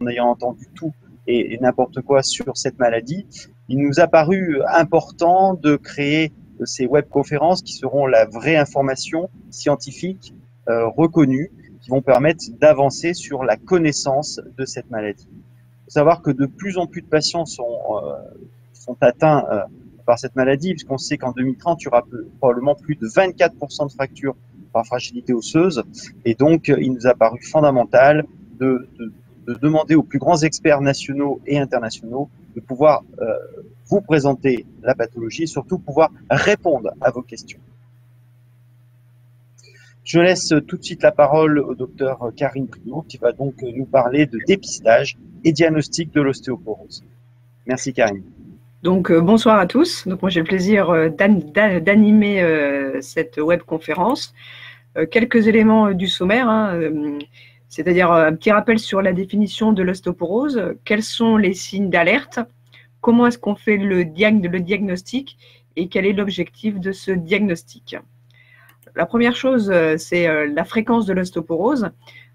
ayant entendu tout et n'importe quoi sur cette maladie, il nous a paru important de créer ces webconférences qui seront la vraie information scientifique reconnue, qui vont permettre d'avancer sur la connaissance de cette maladie. Il faut savoir que de plus en plus de patients sont atteints par cette maladie, puisqu'on sait qu'en 2030, il y aura probablement plus de 24% de fractures par fragilité osseuse. Et donc, il nous a paru fondamental de demander aux plus grands experts nationaux et internationaux de pouvoir vous présenter la pathologie et surtout pouvoir répondre à vos questions. Je laisse tout de suite la parole au docteur Karine Priault qui va donc nous parler de dépistage et diagnostic de l'ostéoporose. Merci Karine. Donc bonsoir à tous. Donc moi j'ai le plaisir d'animer cette webconférence. Quelques éléments du sommaire, c'est-à-dire un petit rappel sur la définition de l'ostéoporose, quels sont les signes d'alerte, comment est-ce qu'on fait le diagnostic et quel est l'objectif de ce diagnostic. La première chose, c'est la fréquence de l'ostéoporose.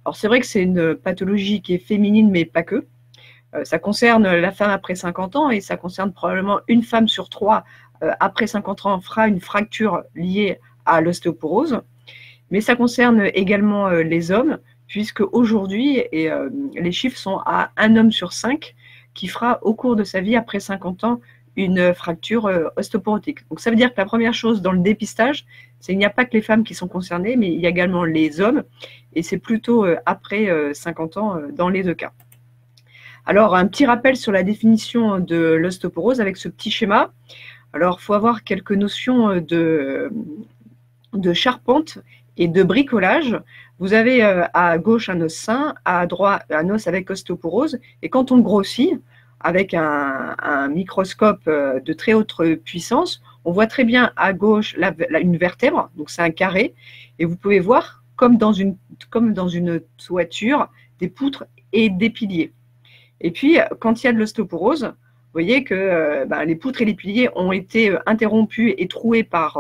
Alors c'est vrai que c'est une pathologie qui est féminine, mais pas que. Ça concerne la femme après 50 ans et ça concerne probablement une femme sur 3 après 50 ans fera une fracture liée à l'ostéoporose. Mais ça concerne également les hommes, puisque aujourd'hui, les chiffres sont à 1 homme sur 5 qui fera au cours de sa vie, après 50 ans, une fracture ostéoporotique. Donc ça veut dire que la première chose dans le dépistage, c'est qu'il n'y a pas que les femmes qui sont concernées, mais il y a également les hommes, et c'est plutôt après 50 ans dans les deux cas. Alors, un petit rappel sur la définition de l'ostéoporose avec ce petit schéma. Alors, il faut avoir quelques notions de charpente et de bricolage. Vous avez à gauche un os sain, à droite un os avec ostéoporose. Et quand on grossit avec un microscope de très haute puissance, on voit très bien à gauche une vertèbre, donc c'est un carré. Et vous pouvez voir, comme dans une toiture, des poutres et des piliers. Et puis, quand il y a de l'ostéoporose, vous voyez que les poutres et les piliers ont été interrompus et troués par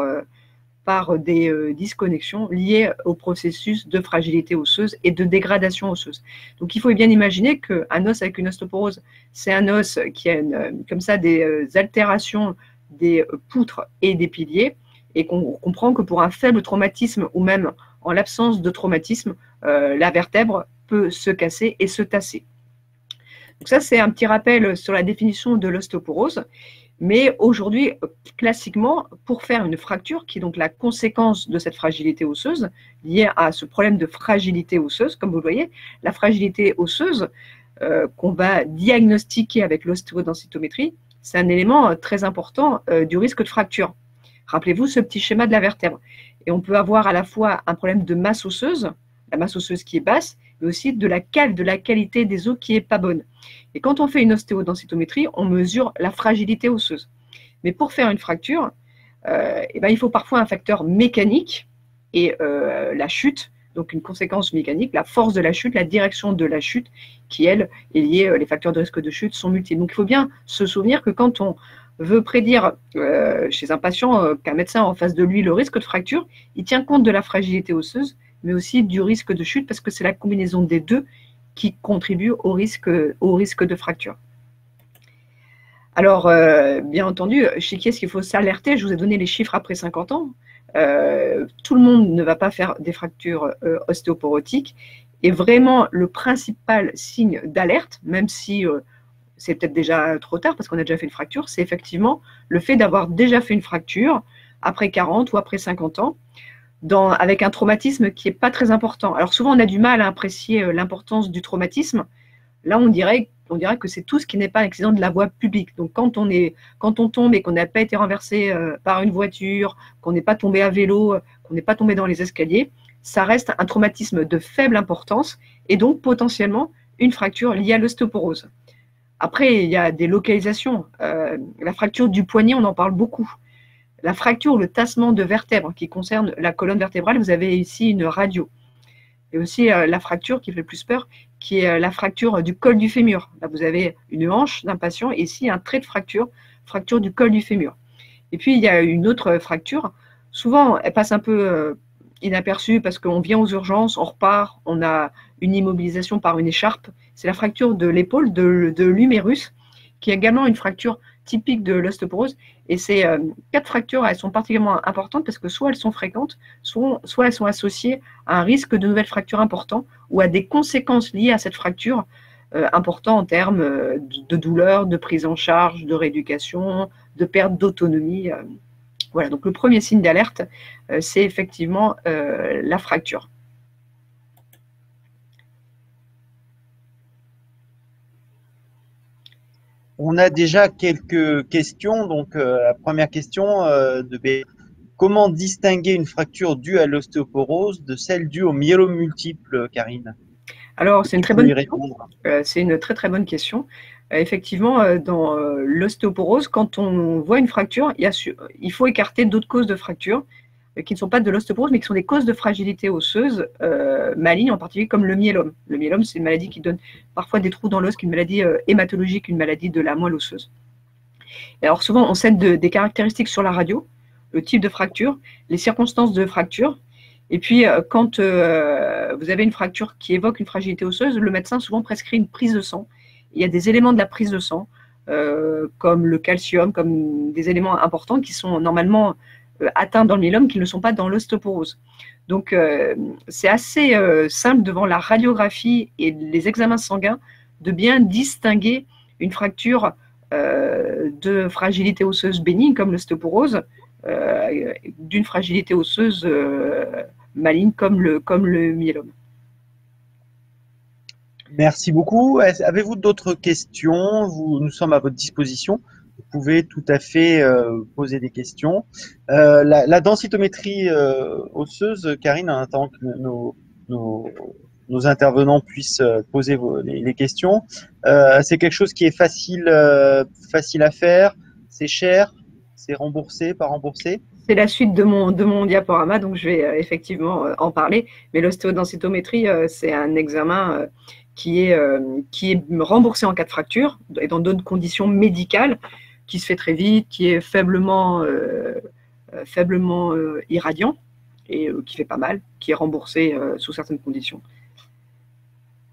des disconnexions liées au processus de fragilité osseuse et de dégradation osseuse. Donc, il faut bien imaginer qu'un os avec une ostéoporose, c'est un os qui a comme ça des altérations des poutres et des piliers, et qu'on comprend que pour un faible traumatisme ou même en l'absence de traumatisme, la vertèbre peut se casser et se tasser. Donc ça, c'est un petit rappel sur la définition de l'ostéoporose. Mais aujourd'hui, classiquement, pour faire une fracture, qui est donc la conséquence de cette fragilité osseuse, liée à ce problème de fragilité osseuse, comme vous le voyez, la fragilité osseuse qu'on va diagnostiquer avec l'ostéodensitométrie, c'est un élément très important du risque de fracture. Rappelez-vous ce petit schéma de la vertèbre. Et on peut avoir à la fois un problème de masse osseuse, la masse osseuse qui est basse, mais aussi de la qualité des os qui n'est pas bonne. Et quand on fait une ostéodensitométrie, on mesure la fragilité osseuse. Mais pour faire une fracture, il faut parfois un facteur mécanique et la chute, donc une conséquence mécanique, la force de la chute, la direction de la chute, qui, elle, est liée, les facteurs de risque de chute sont multiples. Donc il faut bien se souvenir que quand on veut prédire chez un patient qu'un médecin en face de lui le risque de fracture, il tient compte de la fragilité osseuse, mais aussi du risque de chute, parce que c'est la combinaison des deux qui contribue au risque de fracture. Alors, bien entendu, chez qui est-ce qu'il faut s'alerter? Je vous ai donné les chiffres après 50 ans. Tout le monde ne va pas faire des fractures ostéoporotiques. Et vraiment, le principal signe d'alerte, même si c'est peut-être déjà trop tard parce qu'on a déjà fait une fracture, c'est effectivement le fait d'avoir déjà fait une fracture après 40 ou après 50 ans, avec un traumatisme qui n'est pas très important. Alors souvent, on a du mal à apprécier l'importance du traumatisme. Là, on dirait que c'est tout ce qui n'est pas un accident de la voie publique. Donc, quand on tombe et qu'on n'a pas été renversé par une voiture, qu'on n'est pas tombé à vélo, qu'on n'est pas tombé dans les escaliers, ça reste un traumatisme de faible importance et donc potentiellement une fracture liée à l'ostéoporose. Après, il y a des localisations. La fracture du poignet, on en parle beaucoup. La fracture ou le tassement de vertèbres qui concerne la colonne vertébrale, vous avez ici une radio. Et aussi la fracture qui fait le plus peur, qui est la fracture du col du fémur. Là, vous avez une hanche d'un patient et ici un trait de fracture du col du fémur. Et puis, il y a une autre fracture. Souvent, elle passe un peu inaperçue parce qu'on vient aux urgences, on repart, on a une immobilisation par une écharpe c'est la fracture de l'épaule, de l'humérus, qui est également une fracture typique de l'ostéoporose. Et ces 4 fractures, elles sont particulièrement importantes parce que soit elles sont fréquentes, soit elles sont associées à un risque de nouvelles fractures important ou à des conséquences liées à cette fracture importantes en termes de douleur, de prise en charge, de rééducation, de perte d'autonomie. Voilà, donc le premier signe d'alerte, c'est effectivement la fracture. On a déjà quelques questions. Donc, la première question de B. Comment distinguer une fracture due à l'ostéoporose de celle due au myélome multiple, Karine? Alors, c'est une très bonne question. C'est une très très bonne question. Effectivement, dans l'ostéoporose, quand on voit une fracture, il faut écarter d'autres causes de fracture qui ne sont pas de l'ostéoporose, mais qui sont des causes de fragilité osseuse maligne, en particulier comme le myélome. Le myélome, c'est une maladie qui donne parfois des trous dans l'os, qui est une maladie hématologique, une maladie de la moelle osseuse. Et alors souvent, on cède des caractéristiques sur la radio, le type de fracture, les circonstances de fracture. Et puis, quand vous avez une fracture qui évoque une fragilité osseuse, le médecin souvent prescrit une prise de sang. Il y a des éléments de la prise de sang, comme le calcium, comme des éléments importants qui sont normalement atteints dans le myélome, qui ne le sont pas dans l'ostéoporose. Donc, c'est assez simple devant la radiographie et les examens sanguins de bien distinguer une fracture de fragilité osseuse bénigne, comme l'ostéoporose, d'une fragilité osseuse maligne, comme le myélome. Merci beaucoup. Avez-vous d'autres questions? Nous sommes à votre disposition. Vous pouvez tout à fait poser des questions. La densitométrie osseuse, Karine, en attendant que nos intervenants puissent poser les questions, c'est quelque chose qui est facile à faire, c'est cher, c'est remboursé, pas remboursé? C'est la suite de mon diaporama, donc je vais effectivement en parler. Mais l'ostéodensitométrie, c'est un examen qui est remboursé en cas de fracture et dans d'autres conditions médicales, qui se fait très vite, qui est faiblement irradiant et qui fait pas mal, qui est remboursé sous certaines conditions.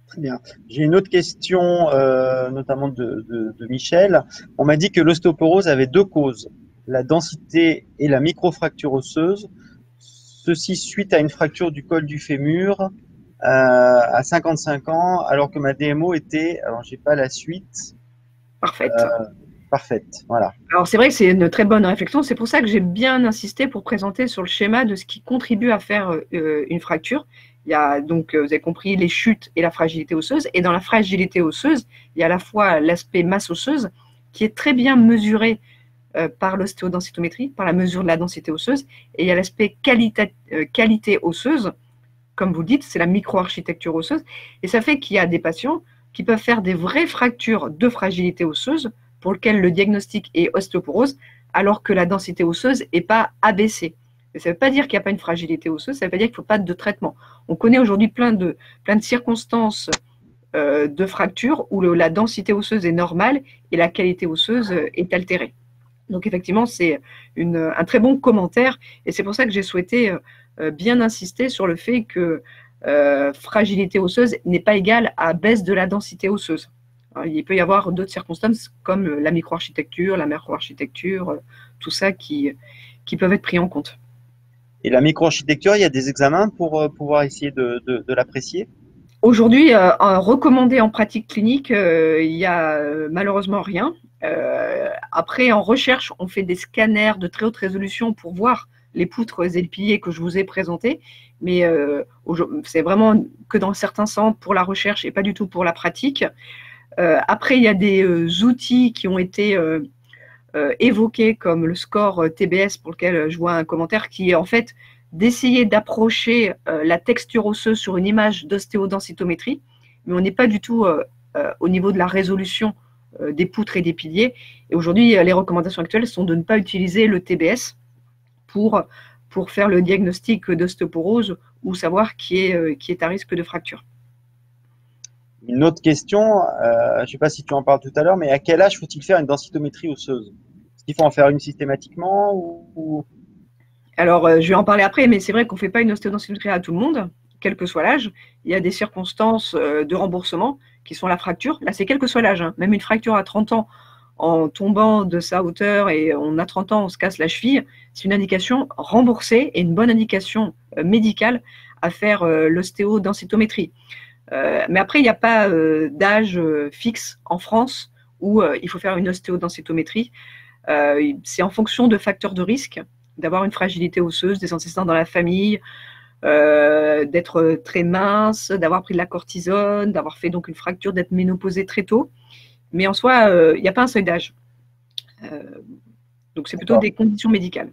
Très bien. J'ai une autre question, notamment de Michel. On m'a dit que l'ostéoporose avait 2 causes, la densité et la microfracture osseuse. Ceci suite à une fracture du col du fémur à 55 ans, alors que ma DMO était, alors j'ai pas la suite. Parfaite. Parfaite, voilà. Alors c'est vrai que c'est une très bonne réflexion, c'est pour ça que j'ai bien insisté pour présenter sur le schéma de ce qui contribue à faire une fracture. Il y a donc, vous avez compris, les chutes et la fragilité osseuse, et dans la fragilité osseuse, il y a à la fois l'aspect masse osseuse qui est très bien mesuré par l'ostéodensitométrie, par la mesure de la densité osseuse, et il y a l'aspect qualité osseuse, comme vous le dites, c'est la microarchitecture osseuse, et ça fait qu'il y a des patients qui peuvent faire des vraies fractures de fragilité osseuse pour lesquelles le diagnostic est ostéoporose, alors que la densité osseuse n'est pas abaissée. Mais ça ne veut pas dire qu'il n'y a pas une fragilité osseuse, ça ne veut pas dire qu'il ne faut pas de traitement. On connaît aujourd'hui plein de circonstances de fractures où la densité osseuse est normale et la qualité osseuse est altérée. Donc effectivement, c'est un très bon commentaire et c'est pour ça que j'ai souhaité bien insister sur le fait que fragilité osseuse n'est pas égale à baisse de la densité osseuse. Alors, il peut y avoir d'autres circonstances comme la microarchitecture, la macroarchitecture, tout ça qui peuvent être pris en compte. Et la microarchitecture, il y a des examens pour pouvoir essayer de l'apprécier? Aujourd'hui, recommandé en pratique clinique, il n'y a malheureusement rien. Après, en recherche, on fait des scanners de très haute résolution pour voir les poutres et les piliers que je vous ai présentés, mais c'est vraiment que dans certains centres pour la recherche et pas du tout pour la pratique. Après, il y a des outils qui ont été évoqués comme le score TBS pour lequel je vois un commentaire qui est en fait d'essayer d'approcher la texture osseuse sur une image d'ostéodensitométrie, mais on n'est pas du tout au niveau de la résolution des poutres et des piliers. Et aujourd'hui, les recommandations actuelles sont de ne pas utiliser le TBS pour faire le diagnostic d'ostéoporose ou savoir qui est à risque de fracture. Une autre question, je ne sais pas si tu en parles tout à l'heure, mais à quel âge faut-il faire une densitométrie osseuse? Est-ce qu'il faut en faire une systématiquement ou... Alors, je vais en parler après, mais c'est vrai qu'on ne fait pas une ostéodensitométrie à tout le monde, quel que soit l'âge. Il y a des circonstances de remboursement qui sont la fracture. Là, c'est quel que soit l'âge, hein. Même une fracture à 30 ans, en tombant de sa hauteur et on a 30 ans, on se casse la cheville, c'est une indication remboursée et une bonne indication médicale à faire l'ostéodensitométrie. Mais après, il n'y a pas d'âge fixe en France où il faut faire une ostéodensitométrie. C'est en fonction de facteurs de risque, d'avoir une fragilité osseuse, des antécédents dans la famille, d'être très mince, d'avoir pris de la cortisone, d'avoir fait donc une fracture, d'être ménopausée très tôt. Mais en soi, il n'y a pas un seuil d'âge. Donc, c'est plutôt des conditions médicales.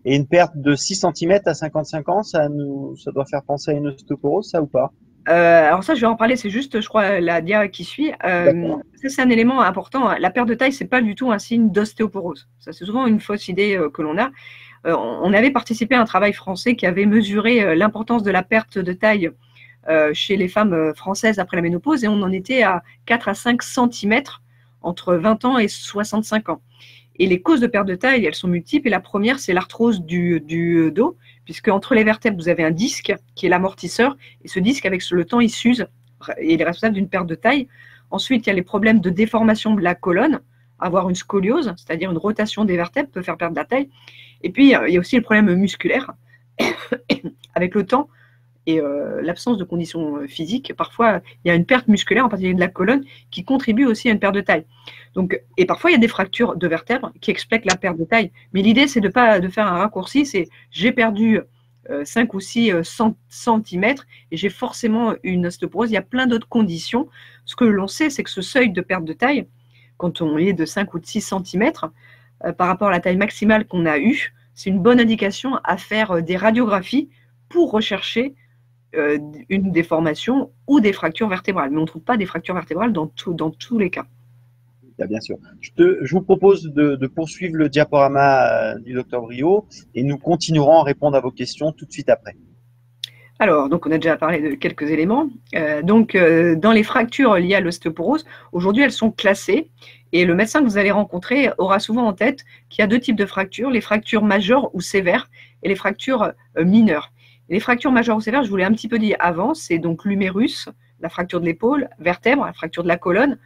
Et une perte de 6 cm à 55 ans, ça doit faire penser à une ostéoporose, ça ou pas? Alors ça, je vais en parler, c'est juste, je crois, la dia qui suit. Ça, c'est un élément important. La perte de taille, ce n'est pas du tout un signe d'ostéoporose. Ça, c'est souvent une fausse idée que l'on a. On avait participé à un travail français qui avait mesuré l'importance de la perte de taille chez les femmes françaises après la ménopause, et on en était à 4 à 5 cm entre 20 ans et 65 ans. Et les causes de perte de taille, elles sont multiples. Et la première, c'est l'arthrose du dos, puisque entre les vertèbres, vous avez un disque qui est l'amortisseur. Et ce disque, avec le temps, il s'use et il est responsable d'une perte de taille. Ensuite, il y a les problèmes de déformation de la colonne. Avoir une scoliose, c'est-à-dire une rotation des vertèbres, peut faire perdre la taille. Et puis, il y a aussi le problème musculaire. Avec le temps et l'absence de conditions physiques, parfois, il y a une perte musculaire, en particulier de la colonne, qui contribue aussi à une perte de taille. Donc, et parfois, il y a des fractures de vertèbres qui expliquent la perte de taille. Mais l'idée, c'est de faire un raccourci, c'est j'ai perdu 5 ou 6 centimètres et j'ai forcément une ostéoporose. Il y a plein d'autres conditions. Ce que l'on sait, c'est que ce seuil de perte de taille, quand on est de 5 ou de 6 centimètres, par rapport à la taille maximale qu'on a eue, c'est une bonne indication à faire des radiographies pour rechercher une déformation ou des fractures vertébrales. Mais on ne trouve pas des fractures vertébrales dans tous les cas. Bien sûr. Je vous propose de poursuivre le diaporama du docteur Briot et nous continuerons à répondre à vos questions tout de suite après. Alors, donc on a déjà parlé de quelques éléments. Dans les fractures liées à l'ostéoporose, aujourd'hui elles sont classées et le médecin que vous allez rencontrer aura souvent en tête qu'il y a deux types de fractures, les fractures majeures ou sévères et les fractures mineures. Et les fractures majeures ou sévères, je vous l'ai un petit peu dit avant, c'est donc l'humérus, la fracture de l'épaule, vertèbre, la fracture de la colonne,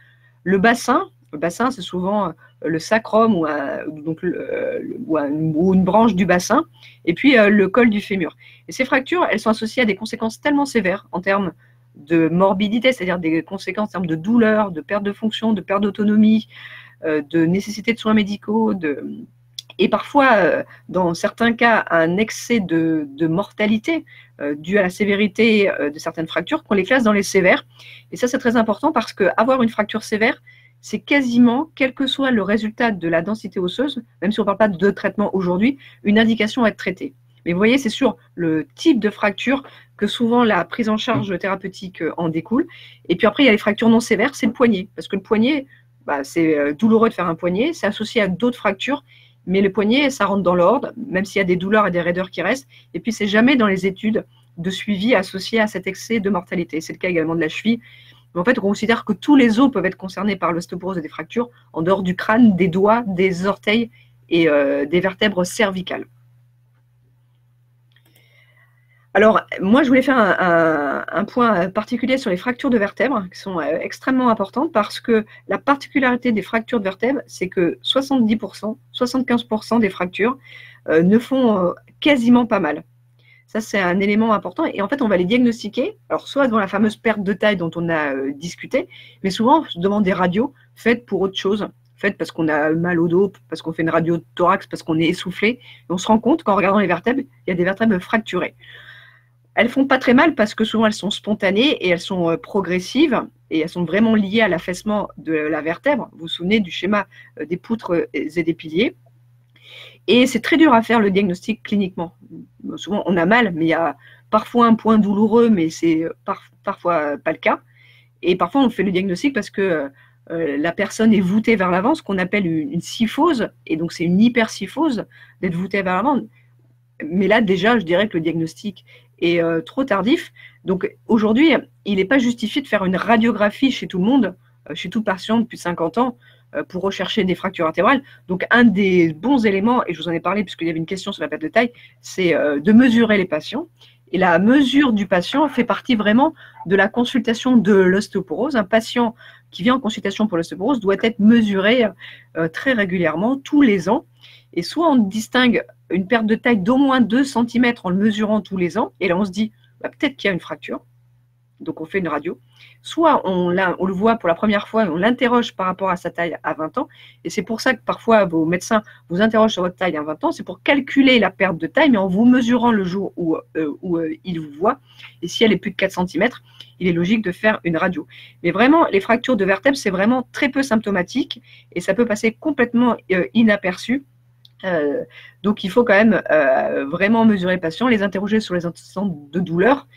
le bassin. Le bassin, c'est souvent le sacrum ou une branche du bassin, et puis le col du fémur. Et ces fractures, elles sont associées à des conséquences tellement sévères en termes de morbidité, c'est-à-dire des conséquences en termes de douleur, de perte de fonction, de perte d'autonomie, de nécessité de soins médicaux, et parfois, dans certains cas, un excès de mortalité dû à la sévérité de certaines fractures, qu'on les classe dans les sévères. Et ça, c'est très important parce qu'avoir une fracture sévère, c'est quasiment, quel que soit le résultat de la densité osseuse, même si on ne parle pas de traitement aujourd'hui, une indication à être traitée. Mais vous voyez, c'est sur le type de fracture que souvent la prise en charge thérapeutique en découle. Et puis après, il y a les fractures non sévères, c'est le poignet. Parce que le poignet, c'est douloureux de faire un poignet, c'est associé à d'autres fractures, mais le poignet, ça rentre dans l'ordre, même s'il y a des douleurs et des raideurs qui restent. Et puis, c'est jamais dans les études de suivi associées à cet excès de mortalité. C'est le cas également de la cheville. Mais en fait, on considère que tous les os peuvent être concernés par l'ostéoporose et des fractures, en dehors du crâne, des doigts, des orteils et des vertèbres cervicales. Alors, moi, je voulais faire un point particulier sur les fractures de vertèbres, qui sont extrêmement importantes, parce que la particularité des fractures de vertèbres, c'est que 70%, 75% des fractures ne font quasiment pas mal. Ça, c'est un élément important. Et en fait, on va les diagnostiquer, alors soit devant la fameuse perte de taille dont on a discuté, mais souvent, on se demande des radios faites pour autre chose, faites parce qu'on a mal au dos, parce qu'on fait une radio de thorax, parce qu'on est essoufflé. Et on se rend compte qu'en regardant les vertèbres, il y a des vertèbres fracturées. Elles font pas très mal parce que souvent, elles sont spontanées et elles sont progressives et elles sont vraiment liées à l'affaissement de la vertèbre. Vous vous souvenez du schéma des poutres et des piliers. Et c'est très dur à faire le diagnostic cliniquement. Souvent, on a mal, mais il y a parfois un point douloureux, mais c'est parfois pas le cas. Et parfois, on fait le diagnostic parce que la personne est voûtée vers l'avant, ce qu'on appelle une kyphose. Et donc, c'est une hyperkyphose d'être voûtée vers l'avant. Mais là, déjà, je dirais que le diagnostic est trop tardif. Donc, aujourd'hui, il n'est pas justifié de faire une radiographie chez tout le monde, chez tout patient depuis 50 ans, pour rechercher des fractures vertébrales. Donc, un des bons éléments, et je vous en ai parlé puisqu'il y avait une question sur la perte de taille, c'est de mesurer les patients Et la mesure du patient fait partie vraiment de la consultation de l'ostéoporose. Un patient qui vient en consultation pour l'ostéoporose doit être mesuré très régulièrement, tous les ans. Et soit on distingue une perte de taille d'au moins 2 cm en le mesurant tous les ans, et là on se dit bah, peut-être qu'il y a une fracture, donc on fait une radio. Soit on le voit pour la première fois et on l'interroge par rapport à sa taille à 20 ans. Et c'est pour ça que parfois vos médecins vous interrogent sur votre taille à 20 ans. C'est pour calculer la perte de taille, mais en vous mesurant le jour où il vous voit. Et si elle est plus de 4 cm, il est logique de faire une radio. Mais vraiment, les fractures de vertèbres, c'est vraiment très peu symptomatique et ça peut passer complètement inaperçu. Donc il faut quand même vraiment mesurer les patients, les interroger sur les antécédents de douleur.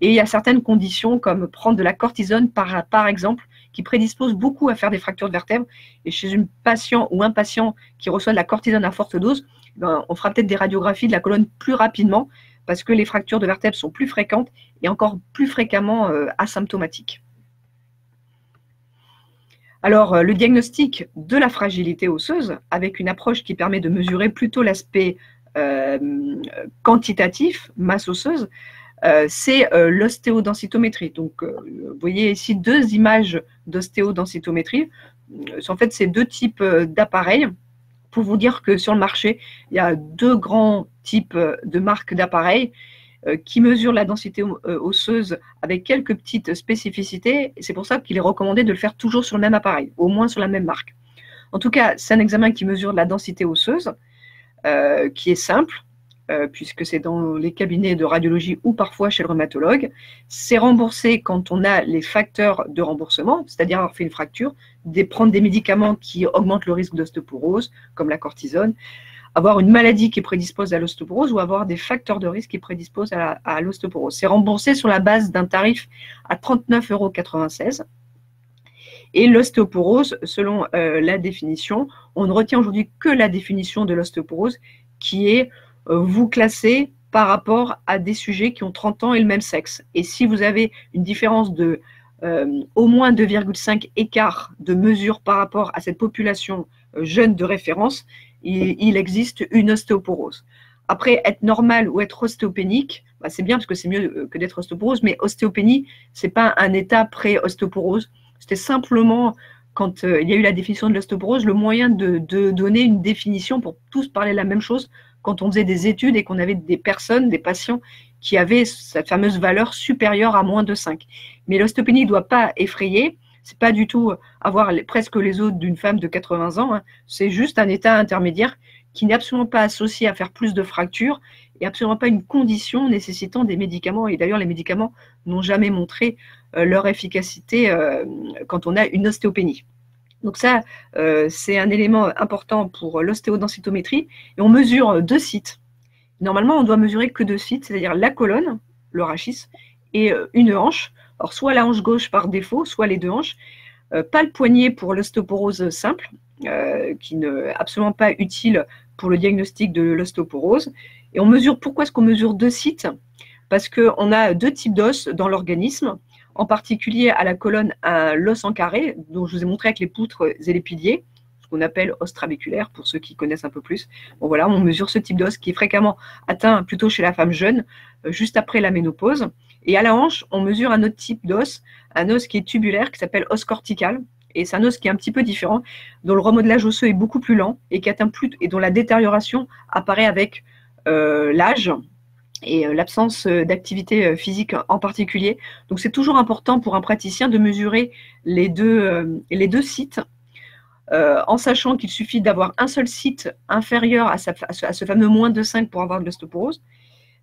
Et il y a certaines conditions comme prendre de la cortisone par exemple qui prédisposent beaucoup à faire des fractures de vertèbres. Et chez une patient ou un patient qui reçoit de la cortisone à forte dose, ben, on fera peut-être des radiographies de la colonne plus rapidement parce que les fractures de vertèbres sont plus fréquentes et encore plus fréquemment asymptomatiques. Alors, le diagnostic de la fragilité osseuse, avec une approche qui permet de mesurer plutôt l'aspect quantitatif, masse osseuse, c'est l'ostéodensitométrie. Donc, vous voyez ici 2 images d'ostéodensitométrie. En fait, c'est 2 types d'appareils. Pour vous dire que sur le marché, il y a 2 grands types de marques d'appareils qui mesurent la densité osseuse avec quelques petites spécificités. C'est pour ça qu'il est recommandé de le faire toujours sur le même appareil, au moins sur la même marque. En tout cas, c'est un examen qui mesure la densité osseuse, qui est simple, puisque c'est dans les cabinets de radiologie ou parfois chez le rhumatologue. C'est remboursé quand on a les facteurs de remboursement, c'est-à-dire avoir fait une fracture, prendre des médicaments qui augmentent le risque d'ostéoporose, comme la cortisone, avoir une maladie qui prédispose à l'ostéoporose ou avoir des facteurs de risque qui prédisposent à l'ostéoporose. C'est remboursé sur la base d'un tarif à 39,96 €. Et l'ostéoporose, selon la définition, on ne retient aujourd'hui que la définition de l'ostéoporose qui est vous classer par rapport à des sujets qui ont 30 ans et le même sexe. Et si vous avez une différence de au moins 2,5 écart de mesure par rapport à cette population jeune de référence, il existe une ostéoporose. Après, être normal ou être ostéopénique, bah, c'est bien parce que c'est mieux que d'être ostéoporose, mais ostéopénie, ce n'est pas un état pré-ostéoporose. C'était simplement, quand il y a eu la définition de l'ostéoporose, le moyen de donner une définition pour tous parler la même chose quand on faisait des études et qu'on avait des personnes, des patients qui avaient cette fameuse valeur supérieure à moins de 5. Mais l'ostéopénie ne doit pas effrayer. Ce n'est pas du tout avoir presque les os d'une femme de 80 ans. Hein. C'est juste un état intermédiaire qui n'est absolument pas associé à faire plus de fractures et absolument pas une condition nécessitant des médicaments. Et d'ailleurs, les médicaments n'ont jamais montré leur efficacité quand on a une ostéopénie. Donc ça, c'est un élément important pour l'ostéodensitométrie. Et on mesure 2 sites. Normalement, on doit mesurer que 2 sites, c'est-à-dire la colonne, le rachis, et une hanche. Alors, soit la hanche gauche par défaut, soit les 2 hanches. Pas le poignet pour l'ostéoporose simple, qui n'est absolument pas utile pour le diagnostic de l'ostéoporose. Et on mesure, pourquoi est-ce qu'on mesure 2 sites? Parce qu'on a 2 types d'os dans l'organisme, en particulier à la colonne, l'os en carré, dont je vous ai montré avec les poutres et les piliers, ce qu'on appelle os trabéculaire, pour ceux qui connaissent un peu plus. Bon voilà, on mesure ce type d'os qui est fréquemment atteint plutôt chez la femme jeune, juste après la ménopause. Et à la hanche, on mesure un autre type d'os, un os qui est tubulaire, qui s'appelle os cortical. Et c'est un os qui est un petit peu différent, dont le remodelage osseux est beaucoup plus lent et, et dont la détérioration apparaît avec l'âge et l'absence d'activité physique en particulier. Donc c'est toujours important pour un praticien de mesurer les deux sites, en sachant qu'il suffit d'avoir un seul site inférieur à ce fameux moins de 5 pour avoir de l'ostéoporose.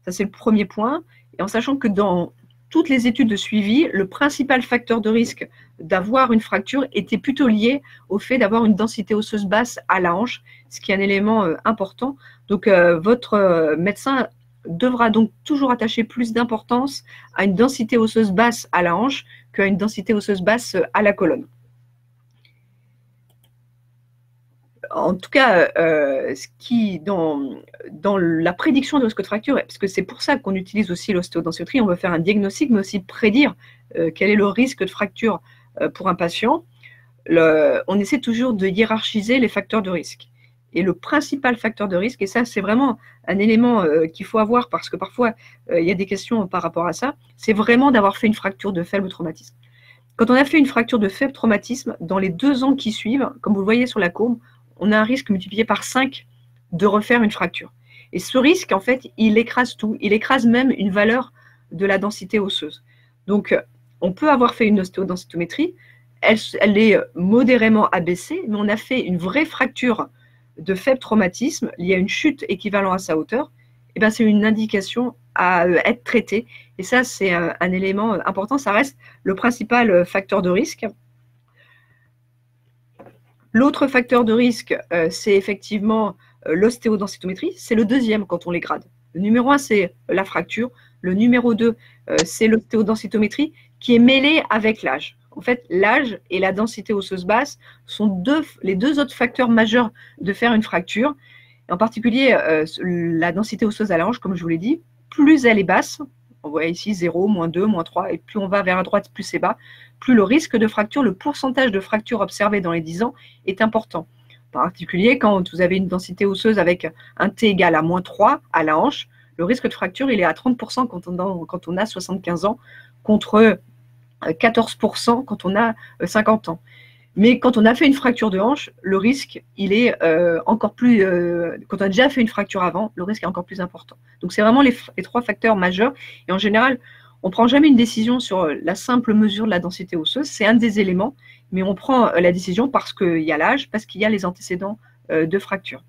Ça, c'est le premier point. Et en sachant que dans toutes les études de suivi, le principal facteur de risque d'avoir une fracture était plutôt lié au fait d'avoir une densité osseuse basse à la hanche, ce qui est un élément important. Donc, votre médecin devra donc toujours attacher plus d'importance à une densité osseuse basse à la hanche qu'à une densité osseuse basse à la colonne. En tout cas, ce qui, dans la prédiction de risque de fracture, parce que c'est pour ça qu'on utilise aussi l'ostéodensitométrie, on veut faire un diagnostic, mais aussi prédire quel est le risque de fracture pour un patient. On essaie toujours de hiérarchiser les facteurs de risque. est le principal facteur de risque. Et ça, c'est vraiment un élément qu'il faut avoir parce que parfois, il y a des questions par rapport à ça. C'est vraiment d'avoir fait une fracture de faible traumatisme. Quand on a fait une fracture de faible traumatisme, dans les 2 ans qui suivent, comme vous le voyez sur la courbe, on a un risque multiplié par 5 de refaire une fracture. Et ce risque, en fait, il écrase tout. Il écrase même une valeur de la densité osseuse. Donc, on peut avoir fait une ostéodensitométrie, elle est modérément abaissée, mais on a fait une vraie fracture de faible traumatisme liée à une chute équivalente à sa hauteur. Et ben, c'est une indication à être traitée. Et ça, c'est un élément important. Ça reste le principal facteur de risque. L'autre facteur de risque, c'est effectivement l'ostéodensitométrie. C'est le deuxième quand on les grade. Le numéro 1, c'est la fracture. Le numéro 2, c'est l'ostéodensitométrie qui est mêlée avec l'âge. En fait, l'âge et la densité osseuse basse sont les 2 autres facteurs majeurs de faire une fracture. En particulier, la densité osseuse à la hanche, comme je vous l'ai dit, plus elle est basse, on voit ici 0, -2, -3, et plus on va vers la droite, plus c'est bas, plus le risque de fracture, le pourcentage de fractures observé dans les 10 ans est important. En particulier, quand vous avez une densité osseuse avec un T égal à -3 à la hanche, le risque de fracture, il est à 30% quand on a 75 ans, contre 14% quand on a 50 ans. Mais quand on a fait une fracture de hanche, le risque, il est encore plus… quand on a déjà fait une fracture avant, le risque est encore plus important. Donc, c'est vraiment les 3 facteurs majeurs. Et en général, on ne prend jamais une décision sur la simple mesure de la densité osseuse. C'est un des éléments, mais on prend la décision parce qu'il y a l'âge, parce qu'il y a les antécédents de fracture.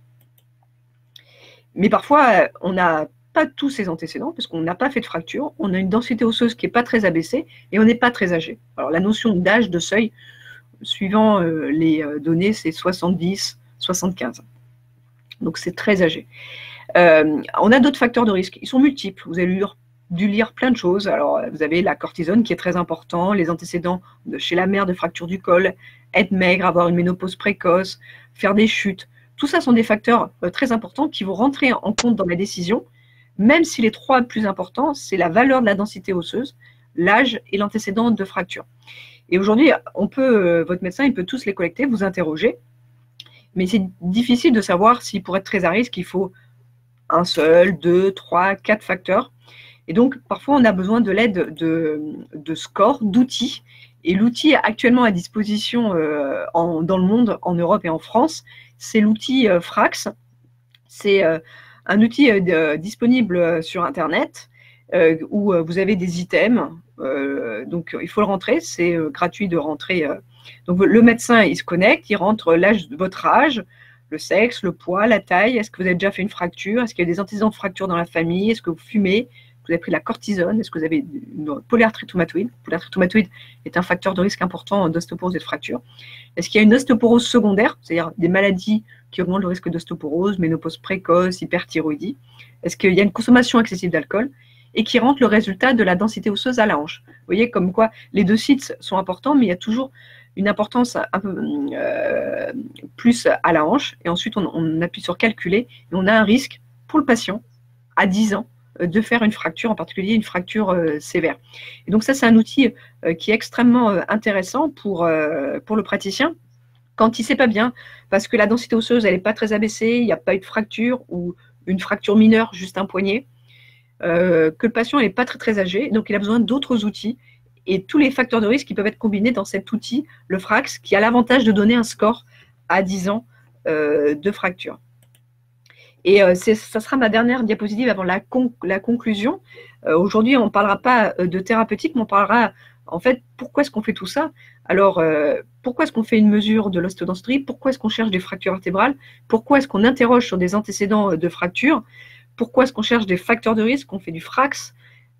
Mais parfois, on n'a pas tous ces antécédents parce qu'on n'a pas fait de fracture. On a une densité osseuse qui n'est pas très abaissée et on n'est pas très âgé. Alors, la notion d'âge, de seuil, suivant les données, c'est 70, 75. Donc, c'est très âgé. On a d'autres facteurs de risque. Ils sont multiples. Vous avez dû lire plein de choses. Alors, vous avez la cortisone qui est très important, les antécédents chez la mère de fracture du col, être maigre, avoir une ménopause précoce, faire des chutes. Tout ça sont des facteurs très importants qui vont rentrer en compte dans la décision, même si les 3 plus importants, c'est la valeur de la densité osseuse, l'âge et l'antécédent de fracture. Et aujourd'hui, votre médecin, il peut tous les collecter, vous interroger, mais c'est difficile de savoir si pour être très à risque, il faut un seul, 2, 3, 4 facteurs. Et donc, parfois, on a besoin de l'aide de scores, d'outils. Et l'outil actuellement à disposition dans le monde, en Europe et en France, c'est l'outil Frax. C'est un outil disponible sur Internet où vous avez des items. Donc, il faut le rentrer. C'est gratuit de rentrer. Donc, le médecin, il se connecte, il rentre votre âge, le sexe, le poids, la taille. Est-ce que vous avez déjà fait une fracture? Est-ce qu'il y a des antécédents de fracture dans la famille? Est-ce que vous fumez? Vous avez pris de la cortisone? Est-ce que vous avez une polyarthrite rhumatoïde? La polyarthrite rhumatoïde est un facteur de risque important d'ostéoporose et de fracture. Est-ce qu'il y a une ostéoporose secondaire, c'est-à-dire des maladies qui augmentent le risque d'ostéoporose, ménopause précoce, hyperthyroïdie? Est-ce qu'il y a une consommation excessive d'alcool et qui rentre le résultat de la densité osseuse à la hanche? Vous voyez comme quoi les 2 sites sont importants, mais il y a toujours une importance un peu plus à la hanche. Et ensuite, on appuie sur calculer et on a un risque pour le patient à 10 ans de faire une fracture, en particulier une fracture sévère. Et donc ça, c'est un outil qui est extrêmement intéressant pour le praticien quand il ne sait pas bien, parce que la densité osseuse, elle n'est pas très abaissée, il n'y a pas eu de fracture ou une fracture mineure, juste un poignet, que le patient n'est pas très, très âgé, donc il a besoin d'autres outils et tous les facteurs de risque qui peuvent être combinés dans cet outil, le Frax, qui a l'avantage de donner un score à 10 ans de fracture. Et ça sera ma dernière diapositive avant la conclusion. Aujourd'hui, on ne parlera pas de thérapeutique, mais on parlera en fait pourquoi est-ce qu'on fait tout ça. Alors, pourquoi est-ce qu'on fait une mesure de l'ostéodensitométrie? Pourquoi est-ce qu'on cherche des fractures vertébrales? Pourquoi est-ce qu'on interroge sur des antécédents de fracture? Pourquoi est-ce qu'on cherche des facteurs de risque? On fait du Frax.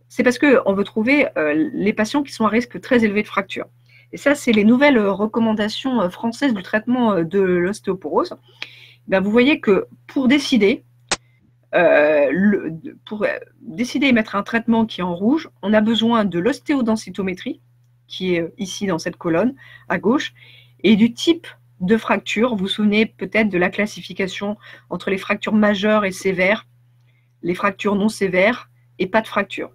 C'est parce qu'on veut trouver les patients qui sont à risque très élevé de fracture. Et ça, c'est les nouvelles recommandations françaises du traitement de l'ostéoporose. Ben, vous voyez que pour décider et mettre un traitement qui est en rouge, on a besoin de l'ostéodensitométrie, qui est ici dans cette colonne à gauche, et du type de fracture. Vous vous souvenez peut-être de la classification entre les fractures majeures et sévères, les fractures non sévères et pas de fracture.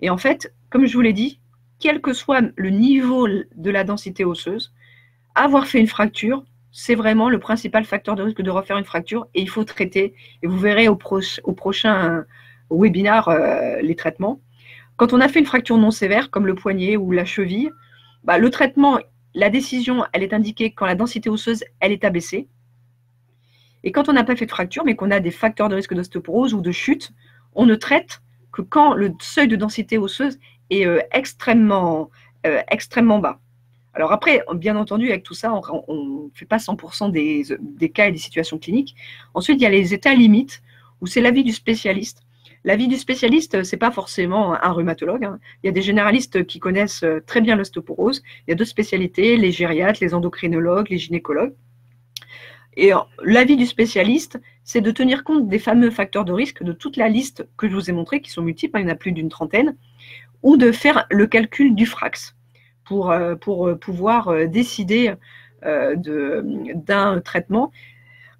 Et en fait, comme je vous l'ai dit, quel que soit le niveau de la densité osseuse, avoir fait une fracture, c'est vraiment le principal facteur de risque de refaire une fracture et il faut traiter. Et vous verrez au prochain webinaire les traitements. Quand on a fait une fracture non sévère, comme le poignet ou la cheville, le traitement, la décision, elle est indiquée quand la densité osseuse, elle est abaissée. Et quand on n'a pas fait de fracture, mais qu'on a des facteurs de risque d'ostéoporose ou de chute, on ne traite que quand le seuil de densité osseuse est extrêmement bas. Alors après, bien entendu, avec tout ça, on ne fait pas 100% des cas et des situations cliniques. Ensuite, il y a les états limites, où c'est l'avis du spécialiste. L'avis du spécialiste, ce n'est pas forcément un rhumatologue. Il y a des généralistes qui connaissent très bien l'ostéoporose. Il y a d'autres spécialités, les gériatres, les endocrinologues, les gynécologues. Et l'avis du spécialiste, c'est de tenir compte des fameux facteurs de risque, de toute la liste que je vous ai montrée, qui sont multiples, il y en a plus d'une trentaine, ou de faire le calcul du FRAX pour pouvoir décider d'un traitement.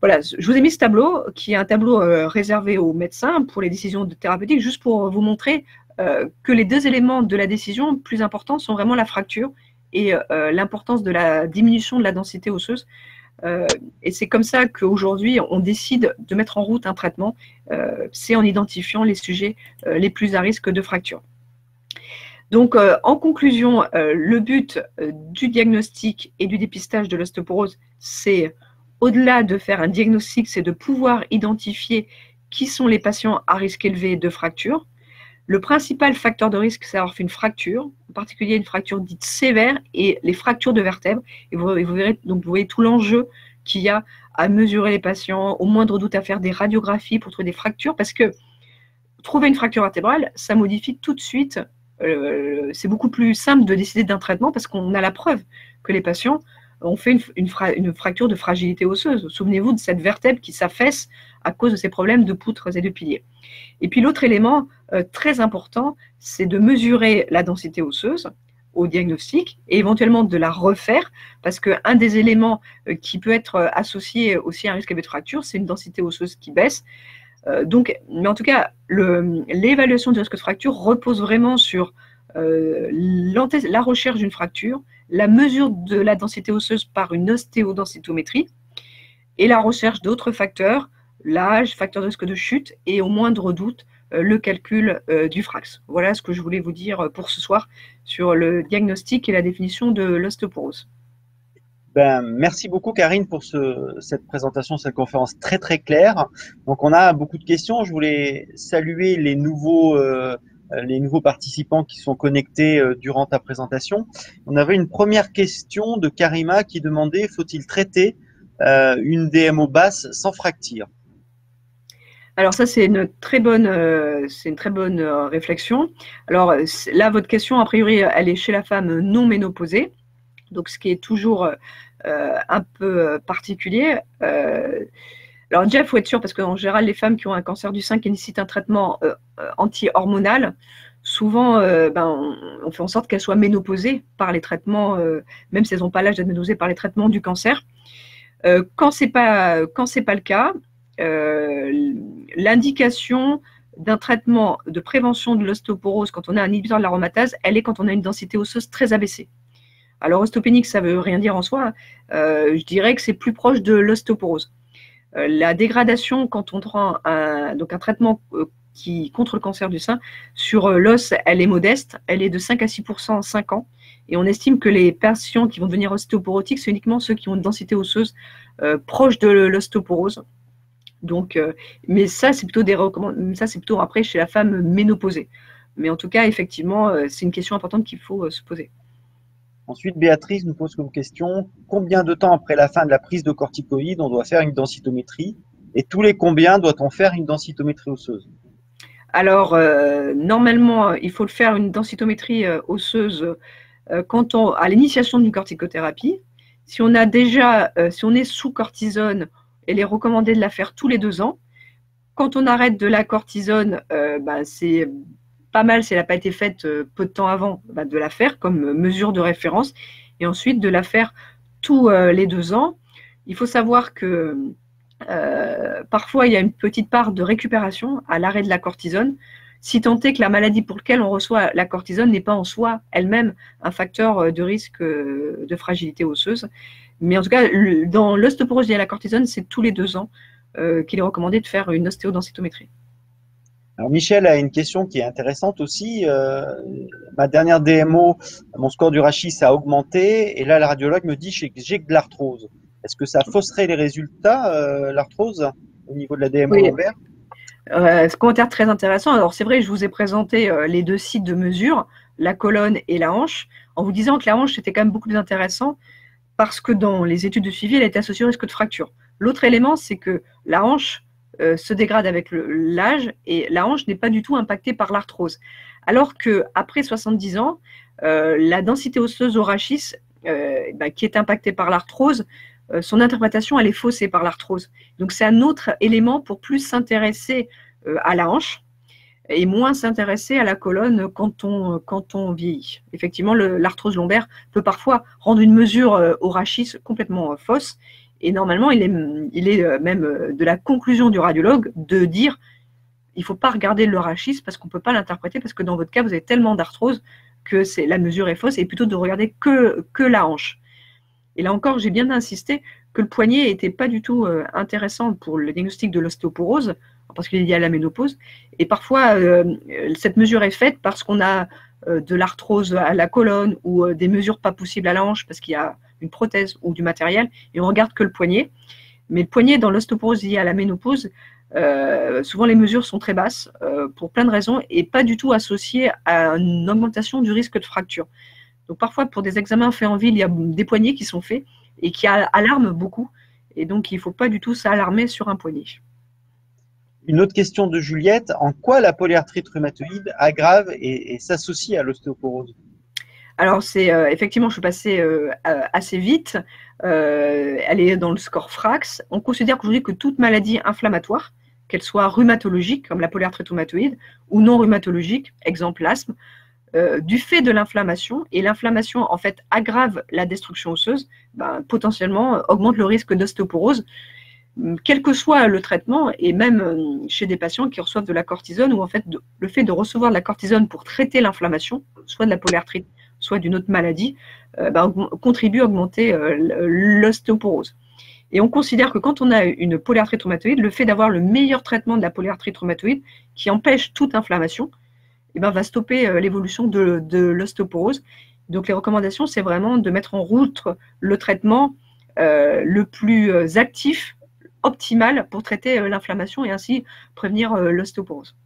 Voilà, je vous ai mis ce tableau, qui est un tableau réservé aux médecins pour les décisions thérapeutiques, juste pour vous montrer que les deux éléments de la décision plus importants sont vraiment la fracture et l'importance de la diminution de la densité osseuse. Et c'est comme ça qu'aujourd'hui, on décide de mettre en route un traitement, c'est en identifiant les sujets les plus à risque de fracture. Donc, en conclusion, le but du diagnostic et du dépistage de l'ostéoporose, c'est, au-delà de faire un diagnostic, c'est de pouvoir identifier qui sont les patients à risque élevé de fracture. Le principal facteur de risque, c'est d'avoir fait une fracture, en particulier une fracture dite sévère et les fractures de vertèbres. Et vous verrez, donc vous voyez tout l'enjeu qu'il y a à mesurer les patients, au moindre doute à faire des radiographies pour trouver des fractures, parce que trouver une fracture vertébrale, ça modifie tout de suite. C'est beaucoup plus simple de décider d'un traitement parce qu'on a la preuve que les patients ont fait une fracture de fragilité osseuse. Souvenez-vous de cette vertèbre qui s'affaisse à cause de ces problèmes de poutres et de piliers. Et puis l'autre élément très important, c'est de mesurer la densité osseuse au diagnostic et éventuellement de la refaire, parce qu'un des éléments qui peut être associé aussi à un risque de fracture, c'est une densité osseuse qui baisse. Mais en tout cas, l'évaluation du risque de fracture repose vraiment sur la recherche d'une fracture, la mesure de la densité osseuse par une ostéodensitométrie et la recherche d'autres facteurs, l'âge, facteur de risque de chute et au moindre doute, le calcul du FRAX. Voilà ce que je voulais vous dire pour ce soir sur le diagnostic et la définition de l'ostéoporose. Merci beaucoup Karine pour cette présentation, cette conférence très très claire. Donc on a beaucoup de questions. Je voulais saluer les nouveaux participants qui sont connectés durant ta présentation. On avait une première question de Karima qui demandait: faut-il traiter une DMO basse sans fracture? Alors ça, c'est une très bonne réflexion. Alors là, votre question, a priori, elle est chez la femme non ménopausée, donc ce qui est toujours un peu particulier. Alors déjà, il faut être sûr, parce qu'en général, les femmes qui ont un cancer du sein qui nécessitent un traitement anti-hormonal, souvent, on fait en sorte qu'elles soient ménopausées par les traitements, même si elles n'ont pas l'âge d'être ménopausées par les traitements du cancer. Quand c'est pas le cas, l'indication d'un traitement de prévention de l'ostéoporose quand on a un inhibiteur de l'aromatase, elle est quand on a une densité osseuse très abaissée. Alors ostéopénique, ça ne veut rien dire en soi. Je dirais que c'est plus proche de l'ostéoporose. La dégradation, quand on prend un traitement contre le cancer du sein, sur l'os, elle est modeste, elle est de 5 à 6% en 5 ans. Et on estime que les patients qui vont devenir ostéoporotiques, c'est uniquement ceux qui ont une densité osseuse proche de l'ostéoporose. Donc, mais ça, c'est plutôt après chez la femme ménopausée. Mais en tout cas, effectivement, c'est une question importante qu'il faut se poser. Ensuite, Béatrice nous pose comme question: combien de temps après la fin de la prise de corticoïdes on doit faire une densitométrie, et tous les combien doit-on faire une densitométrie osseuse? Alors, normalement, il faut faire une densitométrie osseuse à l'initiation d'une corticothérapie. Si on est sous cortisone, il est recommandé de la faire tous les 2 ans. Quand on arrête de la cortisone, c'est pas mal, si elle n'a pas été faite peu de temps avant, de la faire comme mesure de référence, et ensuite de la faire tous les 2 ans. Il faut savoir que parfois, il y a une petite part de récupération à l'arrêt de la cortisone si tant est que la maladie pour laquelle on reçoit la cortisone n'est pas en soi elle-même un facteur de risque de fragilité osseuse. Mais en tout cas, dans l'ostéoporose liée à la cortisone, c'est tous les 2 ans qu'il est recommandé de faire une ostéodensitométrie. Alors Michel a une question qui est intéressante aussi. Ma dernière DMO, mon score du rachis a augmenté et là le radiologue me dit que j'ai de l'arthrose. Est-ce que ça fausserait les résultats, l'arthrose, au niveau de la DMO Oui. lombaire? Ce commentaire très intéressant. Alors c'est vrai, je vous ai présenté les 2 sites de mesure, la colonne et la hanche, en vous disant que la hanche c'était quand même beaucoup plus intéressant parce que dans les études de suivi, elle était associée au risque de fracture. L'autre élément, c'est que la hanche se dégrade avec l'âge et la hanche n'est pas du tout impactée par l'arthrose. Alors qu'après 70 ans, la densité osseuse au rachis, qui est impactée par l'arthrose, son interprétation, elle est faussée par l'arthrose. Donc c'est un autre élément pour plus s'intéresser à la hanche et moins s'intéresser à la colonne quand on vieillit. Effectivement, l'arthrose lombaire peut parfois rendre une mesure au rachis complètement fausse. Et normalement, il est même de la conclusion du radiologue de dire il ne faut pas regarder le rachis parce qu'on ne peut pas l'interpréter, parce que dans votre cas, vous avez tellement d'arthrose que la mesure est fausse, et plutôt de regarder que la hanche. Et là encore, j'ai bien insisté que le poignet n'était pas du tout intéressant pour le diagnostic de l'ostéoporose, parce qu'il est lié à la ménopause. Et parfois, cette mesure est faite parce qu'on a de l'arthrose à la colonne ou des mesures pas possibles à la hanche parce qu'il y a une prothèse ou du matériel, et on regarde que le poignet. Mais le poignet, dans l'ostéoporose liée à la ménopause, souvent les mesures sont très basses pour plein de raisons et pas du tout associées à une augmentation du risque de fracture. Donc parfois, pour des examens faits en ville, il y a des poignets qui sont faits et qui alarment beaucoup. Et donc, il ne faut pas du tout s'alarmer sur un poignet. Une autre question de Juliette, en quoi la polyarthrite rhumatoïde aggrave et s'associe à l'ostéoporose? Alors, effectivement, je suis passée assez vite. Elle est dans le score FRAX. On considère qu'aujourd'hui que toute maladie inflammatoire, qu'elle soit rhumatologique, comme la polyarthrite rhumatoïde, ou non rhumatologique, exemple l'asthme, du fait de l'inflammation, et l'inflammation en fait aggrave la destruction osseuse, potentiellement augmente le risque d'ostéoporose, quel que soit le traitement, et même chez des patients qui reçoivent de la cortisone, où en fait le fait de recevoir de la cortisone pour traiter l'inflammation, soit de la polyarthrite, soit d'une autre maladie, contribue à augmenter l'ostéoporose. Et on considère que quand on a une polyarthrite rhumatoïde, le fait d'avoir le meilleur traitement de la polyarthrite rhumatoïde, qui empêche toute inflammation, va stopper l'évolution de l'ostéoporose. Donc les recommandations, c'est vraiment de mettre en route le traitement le plus actif, optimal pour traiter l'inflammation et ainsi prévenir l'ostéoporose.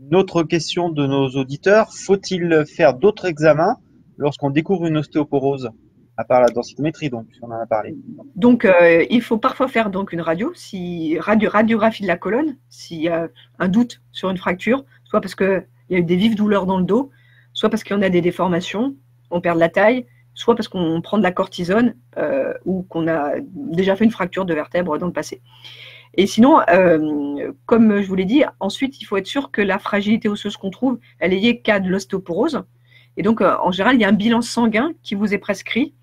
Une autre question de nos auditeurs, faut-il faire d'autres examens lorsqu'on découvre une ostéoporose, à part la densitométrie, donc, on en a parlé? Donc, il faut parfois faire donc une radiographie de la colonne, s'il y a un doute sur une fracture, soit parce qu'il y a eu des vives douleurs dans le dos, soit parce qu'on a des déformations, on perd de la taille, soit parce qu'on prend de la cortisone ou qu'on a déjà fait une fracture de vertèbre dans le passé. Et sinon, comme je vous l'ai dit, ensuite, il faut être sûr que la fragilité osseuse qu'on trouve, elle est liée qu'à de l'ostéoporose. Et donc, en général, il y a un bilan sanguin qui vous est prescrit,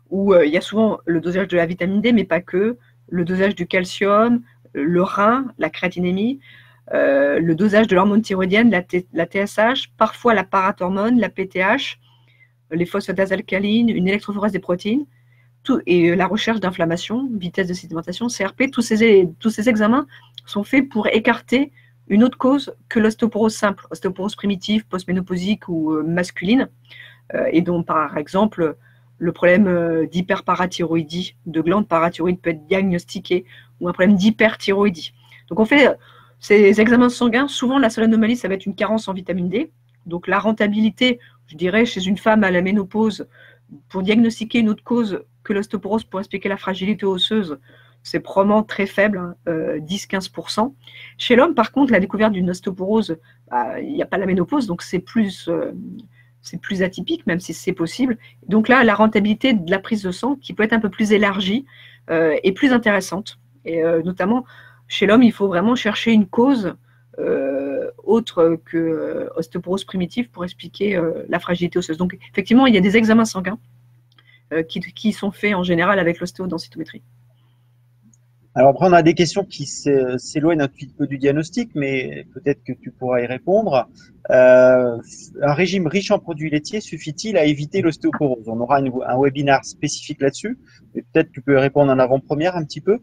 où il y a souvent le dosage de la vitamine D, mais pas que, le dosage du calcium, le rein, la créatinémie, le dosage de l'hormone thyroïdienne, la TSH, parfois la parathormone, la PTH, les phosphatases alcalines, une électrophorèse des protéines, et la recherche d'inflammation, vitesse de sédimentation, CRP, tous ces examens sont faits pour écarter une autre cause que l'ostéoporose simple, ostéoporose primitive, postménopausique ou masculine, et dont par exemple le problème d'hyperparathyroïdie, de glande parathyroïde peut être diagnostiqué, ou un problème d'hyperthyroïdie. Donc on fait ces examens sanguins, souvent la seule anomalie, ça va être une carence en vitamine D. Donc la rentabilité, je dirais, chez une femme à la ménopause, pour diagnostiquer une autre cause que l'ostéoporose pour expliquer la fragilité osseuse, c'est probablement très faible, 10-15%. Chez l'homme, par contre, la découverte d'une ostéoporose, il n'y a pas la ménopause, donc c'est plus atypique, même si c'est possible. Donc là, la rentabilité de la prise de sang, qui peut être un peu plus élargie, est plus intéressante. Et notamment, chez l'homme, il faut vraiment chercher une cause autre que ostéoporose primitive pour expliquer la fragilité osseuse. Donc, effectivement, il y a des examens sanguins qui sont faits en général avec l'ostéodensitométrie. Alors après, on a des questions qui s'éloignent un petit peu du diagnostic, mais peut-être que tu pourras y répondre. Un régime riche en produits laitiers suffit-il à éviter l'ostéoporose? On aura un webinaire spécifique là-dessus, mais peut-être tu peux répondre en avant-première un petit peu.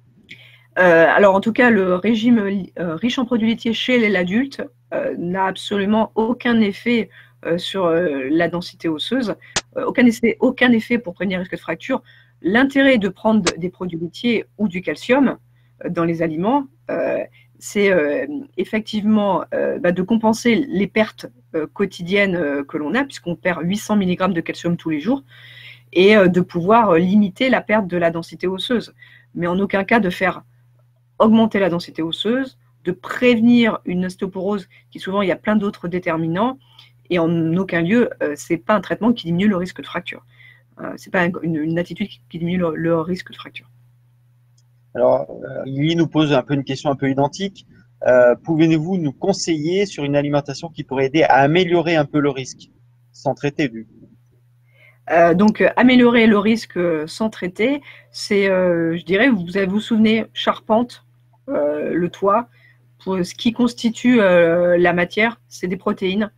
Alors, en tout cas, le régime riche en produits laitiers chez l'adulte n'a absolument aucun effet sur la densité osseuse, aucun effet pour prévenir le risque de fracture. L'intérêt de prendre des produits laitiers ou du calcium dans les aliments, c'est effectivement de compenser les pertes quotidiennes que l'on a, puisqu'on perd 800 mg de calcium tous les jours, et de pouvoir limiter la perte de la densité osseuse. Mais en aucun cas de faire augmenter la densité osseuse, de prévenir une ostéoporose, qui souvent il y a plein d'autres déterminants, et en aucun lieu, ce n'est pas un traitement qui diminue le risque de fracture. Ce n'est pas une attitude qui diminue le risque de fracture. Alors, Lily nous pose un peu une question un peu identique. Pouvez-vous nous conseiller sur une alimentation qui pourrait aider à améliorer un peu le risque, sans traiter du coup? Donc, améliorer le risque sans traiter, c'est, je dirais, vous vous souvenez, charpente, le toit, pour ce qui constitue la matière, c'est des protéines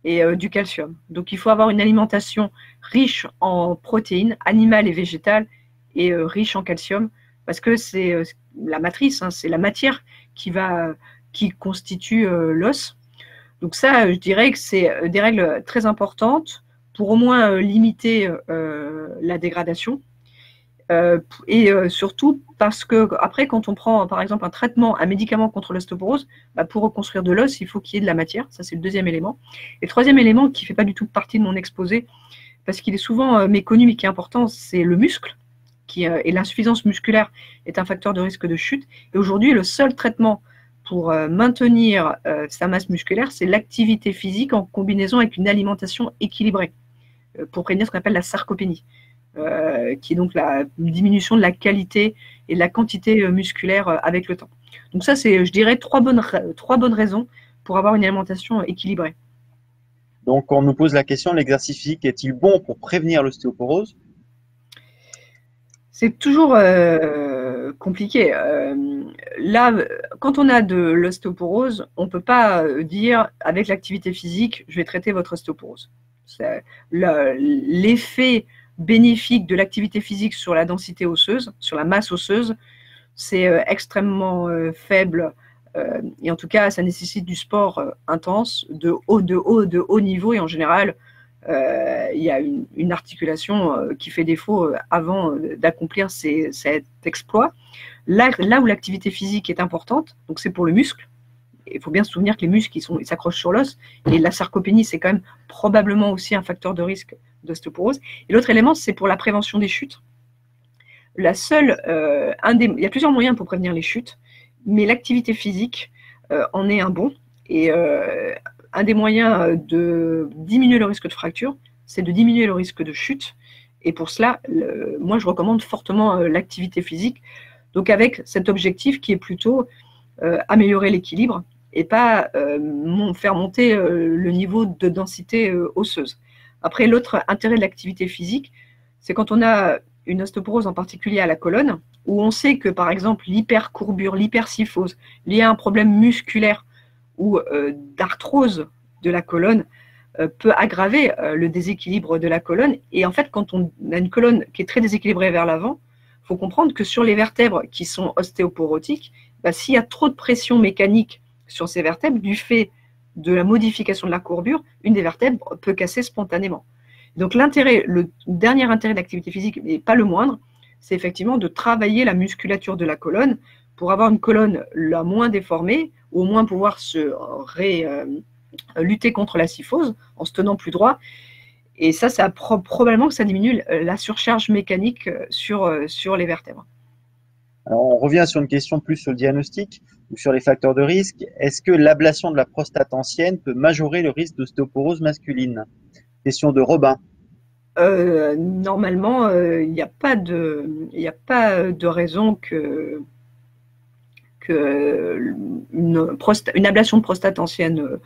et du calcium. Donc, il faut avoir une alimentation riche en protéines animales et végétales et riche en calcium, parce que c'est la matrice, hein, c'est la matière qui constitue l'os. Donc ça, je dirais que c'est des règles très importantes pour au moins limiter la dégradation. Et surtout parce que après, quand on prend par exemple un médicament contre l'ostéoporose, pour reconstruire de l'os, il faut qu'il y ait de la matière. Ça, c'est le deuxième élément. Et le troisième élément qui ne fait pas du tout partie de mon exposé, parce qu'il est souvent méconnu mais qui est important, c'est le muscle. Et l'insuffisance musculaire est un facteur de risque de chute. Et aujourd'hui, le seul traitement pour maintenir sa masse musculaire, c'est l'activité physique en combinaison avec une alimentation équilibrée pour prévenir ce qu'on appelle la sarcopénie, qui est donc la diminution de la qualité et de la quantité musculaire avec le temps. Donc ça, c'est, je dirais, trois bonnes raisons pour avoir une alimentation équilibrée. Donc, on nous pose la question, l'exercice physique est-il bon pour prévenir l'ostéoporose? C'est toujours compliqué. Là, quand on a de l'ostéoporose, on ne peut pas dire avec l'activité physique, je vais traiter votre ostéoporose. L'effet bénéfique de l'activité physique sur la densité osseuse, sur la masse osseuse, c'est extrêmement faible. Et en tout cas, ça nécessite du sport intense, de haut niveau, et en général, il y a une articulation qui fait défaut avant d'accomplir cet exploit. Là où l'activité physique est importante, donc c'est pour le muscle. Il faut bien se souvenir que les muscles, ils s'accrochent sur l'os, et la sarcopénie, c'est quand même probablement aussi un facteur de risque d'ostéoporose. Et l'autre élément, c'est pour la prévention des chutes. Il y a plusieurs moyens pour prévenir les chutes, mais l'activité physique en est un bon. Et un des moyens de diminuer le risque de fracture, c'est de diminuer le risque de chute. Et pour cela, moi, je recommande fortement l'activité physique, donc avec cet objectif qui est plutôt améliorer l'équilibre et pas faire monter le niveau de densité osseuse. Après, l'autre intérêt de l'activité physique, c'est quand on a une ostéoporose en particulier à la colonne, où on sait que, par exemple, l'hypercourbure, l'hypersyphose, liée à un problème musculaire ou d'arthrose de la colonne, peut aggraver le déséquilibre de la colonne. Et en fait, quand on a une colonne qui est très déséquilibrée vers l'avant, il faut comprendre que sur les vertèbres qui sont ostéoporotiques, s'il y a trop de pression mécanique sur ces vertèbres, du fait de la modification de la courbure, une des vertèbres peut casser spontanément. Donc le dernier intérêt de l'activité physique, mais pas le moindre, c'est effectivement de travailler la musculature de la colonne pour avoir une colonne la moins déformée, ou au moins pouvoir lutter contre la syphose en se tenant plus droit. Et ça probablement que ça diminue la surcharge mécanique sur les vertèbres. Alors, on revient sur une question plus sur le diagnostic ou sur les facteurs de risque. Est-ce que l'ablation de la prostate ancienne peut majorer le risque d'ostéoporose masculine? Question de Robin. Normalement, il n'y a pas de raison une ablation de prostate ancienne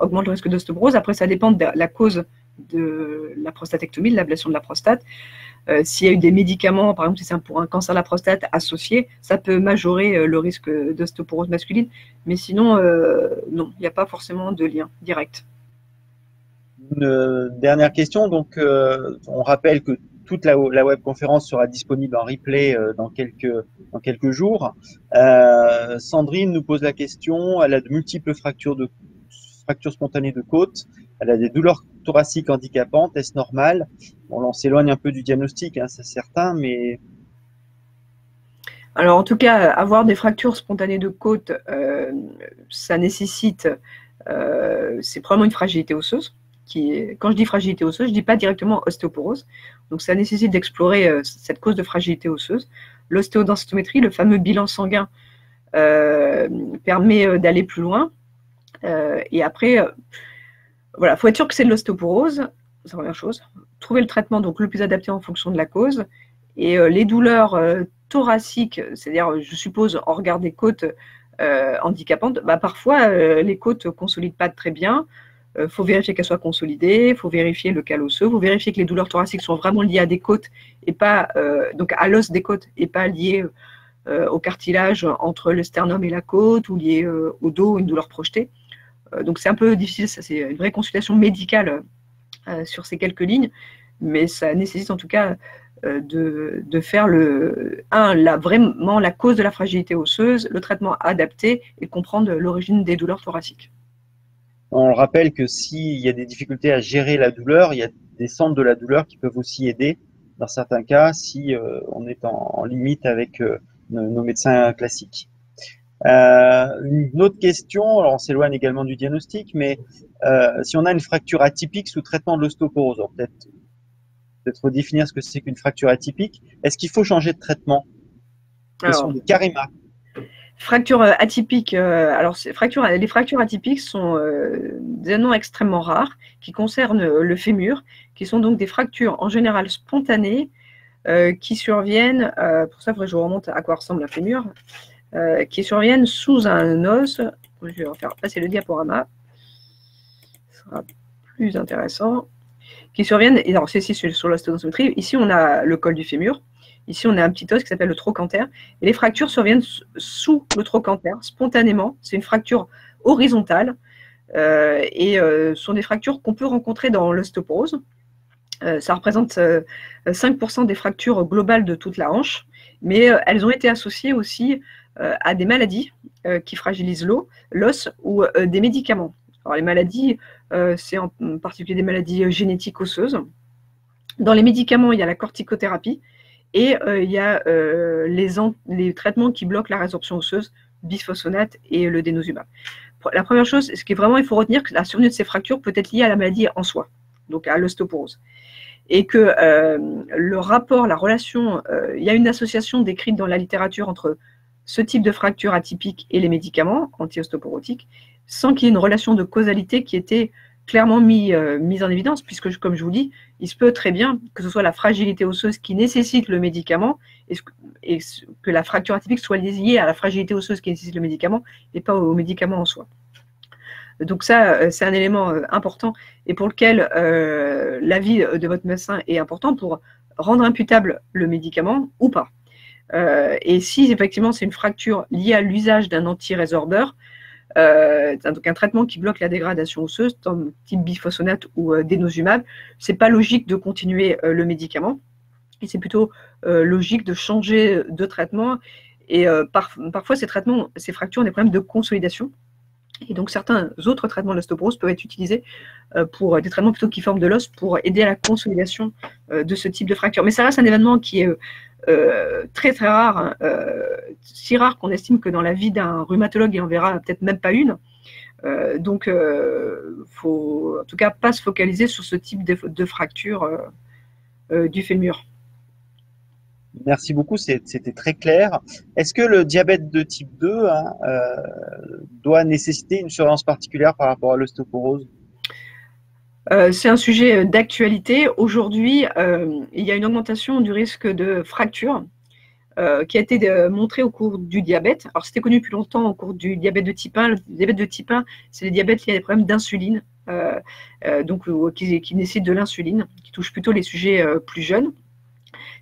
augmente le risque d'ostéoporose. Après, ça dépend de la cause de la prostatectomie, de l'ablation de la prostate. S'il y a eu des médicaments, par exemple, si c'est pour un cancer de la prostate associé, ça peut majorer le risque d'ostéoporose masculine. Mais sinon, non, il n'y a pas forcément de lien direct. Une dernière question. Donc, on rappelle que toute la webconférence sera disponible en replay dans quelques jours. Sandrine nous pose la question. Elle a de multiples fractures spontanées de côte. Elle a des douleurs thoraciques handicapantes. Est-ce normal? Bon, là, on s'éloigne un peu du diagnostic, hein, c'est certain, mais… Alors, en tout cas, avoir des fractures spontanées de côte, ça nécessite, c'est probablement une fragilité osseuse. Quand je dis fragilité osseuse, je ne dis pas directement ostéoporose. Donc, ça nécessite d'explorer cette cause de fragilité osseuse. L'ostéodensitométrie, le fameux bilan sanguin, permet d'aller plus loin. Et après, voilà, il faut être sûr que c'est de l'ostéoporose, c'est la première chose. Trouver le traitement donc le plus adapté en fonction de la cause. Et les douleurs thoraciques, c'est-à-dire, je suppose, en regard des côtes handicapantes, parfois les côtes ne consolident pas très bien. Il faut vérifier qu'elles soient consolidées, il faut vérifier le cal osseux, il faut vérifier que les douleurs thoraciques sont vraiment liées à des côtes et pas donc à l'os des côtes et pas liées au cartilage entre le sternum et la côte ou liées au dos, une douleur projetée. Donc c'est un peu difficile, ça c'est une vraie consultation médicale sur ces quelques lignes, mais ça nécessite en tout cas de faire vraiment la cause de la fragilité osseuse, le traitement adapté et comprendre l'origine des douleurs thoraciques. On rappelle que s'il y a des difficultés à gérer la douleur, il y a des centres de la douleur qui peuvent aussi aider dans certains cas si on est en limite avec nos médecins classiques. Une autre question, alors on s'éloigne également du diagnostic, mais si on a une fracture atypique sous traitement de l'ostéoporose, peut-être redéfinir ce que c'est qu'une fracture atypique, est-ce qu'il faut changer de traitement? Question de Karima. Fracture atypique, les fractures atypiques sont des événements extrêmement rares qui concernent le fémur, qui sont donc des fractures en général spontanées qui surviennent, pour ça il faudrait que je vous remonte à quoi ressemble un fémur, qui surviennent sous un os. Je vais refaire passer le diaporama, ce sera plus intéressant. Qui surviennent, et alors c'est ici sur l'ostéodensitométrie, ici on a le col du fémur. Ici, on a un petit os qui s'appelle le trochanter. Et les fractures surviennent sous le trochanter, spontanément. C'est une fracture horizontale. Et sont des fractures qu'on peut rencontrer dans l'ostéoporose. Ça représente 5% des fractures globales de toute la hanche. Mais elles ont été associées aussi à des maladies qui fragilisent l'os ou des médicaments. Alors, les maladies, c'est en particulier des maladies génétiques osseuses. Dans les médicaments, il y a la corticothérapie. Et il y a les traitements qui bloquent la résorption osseuse, bisphosphonate et le dénosumab. La première chose, il faut retenir que la survenue de ces fractures peut être liée à la maladie en soi, donc à l'ostéoporose. Et que le rapport, la relation, il y a une association décrite dans la littérature entre ce type de fracture atypique et les médicaments anti-ostéoporotiques, sans qu'il y ait une relation de causalité qui était clairement mise en évidence, puisque, comme je vous dis, il se peut très bien que ce soit la fragilité osseuse qui nécessite le médicament et que la fracture atypique soit liée à la fragilité osseuse qui nécessite le médicament et pas au médicament en soi. Donc ça, c'est un élément important et pour lequel l'avis de votre médecin est important pour rendre imputable le médicament ou pas. Et si effectivement c'est une fracture liée à l'usage d'un antirésorbeur, donc un traitement qui bloque la dégradation osseuse, type biphosphonate ou dénosumab, c'est pas logique de continuer le médicament. Et c'est plutôt logique de changer de traitement. Et parfois, ces fractures ont des problèmes de consolidation. Et donc, certains autres traitements de l'ostéoporose peuvent être utilisés pour des traitements plutôt qui forment de l'os pour aider à la consolidation de ce type de fracture. Mais ça reste un événement qui est très très rare, hein, si rare qu'on estime que dans la vie d'un rhumatologue, il en verra peut-être même pas une. Donc, faut en tout cas pas se focaliser sur ce type de fracture du fémur. Merci beaucoup, c'était très clair. Est-ce que le diabète de type 2 doit nécessiter une surveillance particulière par rapport à l'ostéoporose? C'est un sujet d'actualité. Aujourd'hui, il y a une augmentation du risque de fracture qui a été montrée au cours du diabète. Alors, c'était connu depuis longtemps au cours du diabète de type 1. Le diabète de type 1, c'est les diabètes liés à des problèmes d'insuline, donc qui nécessitent de l'insuline, qui touchent plutôt les sujets plus jeunes.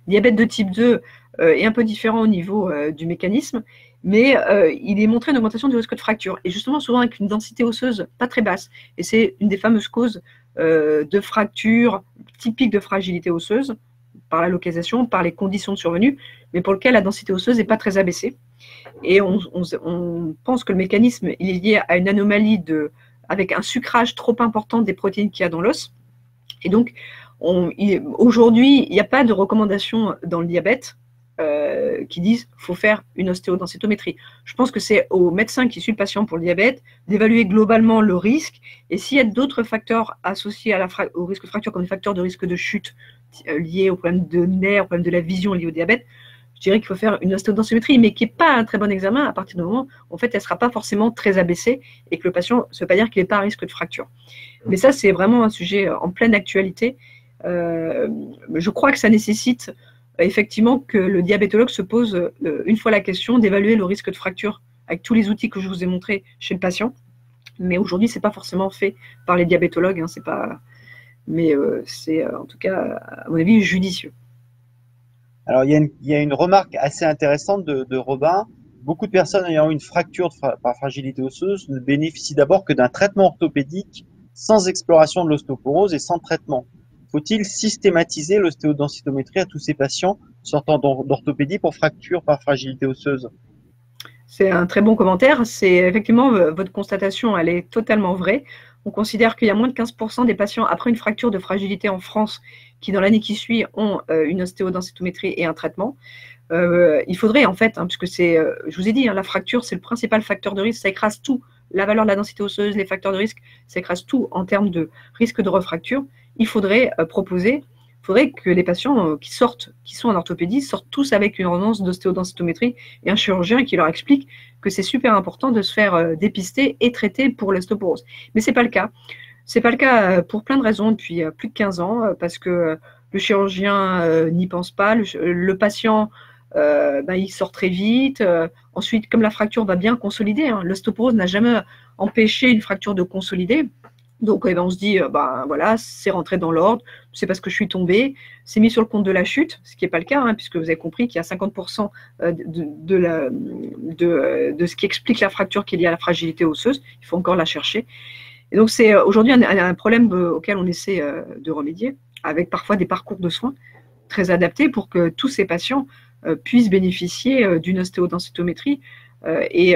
diabète de type 2 est un peu différent au niveau du mécanisme, mais il est montré une augmentation du risque de fracture, et justement souvent avec une densité osseuse pas très basse. Et c'est une des fameuses causes de fractures typiques de fragilité osseuse, par la localisation, par les conditions de survenue, mais pour lequel la densité osseuse n'est pas très abaissée. Et on pense que le mécanisme il est lié à une anomalie avec un sucrage trop important des protéines qu'il y a dans l'os. Et donc, aujourd'hui, il n'y a pas de recommandation dans le diabète qui disent qu'il faut faire une ostéodensitométrie. Je pense que c'est au médecin qui suit le patient pour le diabète d'évaluer globalement le risque, et s'il y a d'autres facteurs associés au risque de fracture, comme des facteurs de risque de chute liés aux problèmes de nerfs, aux problèmes de la vision liés au diabète, je dirais qu'il faut faire une ostéodensitométrie, mais qui n'est pas un très bon examen à partir du moment où en fait, elle ne sera pas forcément très abaissée et que le patient, ça ne veut pas dire qu'il n'est pas à risque de fracture. Mais ça, c'est vraiment un sujet en pleine actualité. Je crois que ça nécessite effectivement que le diabétologue se pose une fois la question d'évaluer le risque de fracture avec tous les outils que je vous ai montrés chez le patient. Mais aujourd'hui, ce n'est pas forcément fait par les diabétologues, hein, c'est pas... mais c'est en tout cas, à mon avis, judicieux. Alors, il y a une remarque assez intéressante de Robin. Beaucoup de personnes ayant une fracture par fragilité osseuse ne bénéficient d'abord que d'un traitement orthopédique sans exploration de l'ostéoporose et sans traitement. Faut-il systématiser l'ostéodensitométrie à tous ces patients sortant d'orthopédie pour fracture par fragilité osseuse? C'est un très bon commentaire. C'est effectivement, votre constatation, elle est totalement vraie. On considère qu'il y a moins de 15% des patients après une fracture de fragilité en France qui, dans l'année qui suit, ont une ostéodensitométrie et un traitement. Il faudrait, en fait, puisque je vous ai dit, la fracture, c'est le principal facteur de risque, ça écrase tout. La valeur de la densité osseuse, les facteurs de risque, ça écrase tout en termes de risque de refracture. Il faudrait que les patients qui sont en orthopédie, sortent tous avec une ordonnance d'ostéodensitométrie et un chirurgien qui leur explique que c'est super important de se faire dépister et traiter pour l'ostéoporose. Mais ce n'est pas le cas. Ce n'est pas le cas pour plein de raisons depuis plus de 15 ans, parce que le chirurgien n'y pense pas, le patient il sort très vite. Ensuite, comme la fracture va bien consolider, l'ostéoporose n'a jamais empêché une fracture de consolider. Donc, on se dit, voilà, c'est rentré dans l'ordre, c'est parce que je suis tombée, c'est mis sur le compte de la chute, ce qui n'est pas le cas, puisque vous avez compris qu'il y a 50% de ce qui explique la fracture qui est liée à la fragilité osseuse. Il faut encore la chercher. Et donc, c'est aujourd'hui un problème auquel on essaie de remédier, avec parfois des parcours de soins très adaptés pour que tous ces patients puissent bénéficier d'une ostéodensitométrie. Et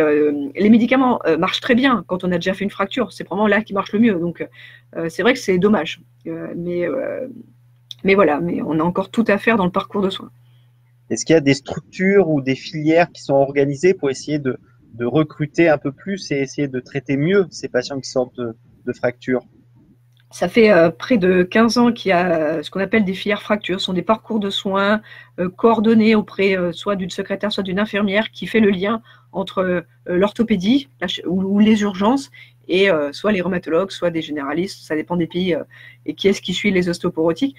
les médicaments marchent très bien quand on a déjà fait une fracture. C'est vraiment là qui marche le mieux. Donc, c'est vrai que c'est dommage. Mais voilà, mais on a encore tout à faire dans le parcours de soins. Est-ce qu'il y a des structures ou des filières qui sont organisées pour essayer de recruter un peu plus et essayer de traiter mieux ces patients qui sortent de fractures? Ça fait près de 15 ans qu'il y a ce qu'on appelle des filières fractures. Ce sont des parcours de soins coordonnés auprès soit d'une secrétaire, soit d'une infirmière qui fait le lien entre l'orthopédie ou les urgences et soit les rhumatologues, soit des généralistes. Ça dépend des pays et qui est-ce qui suit les ostéoporotiques.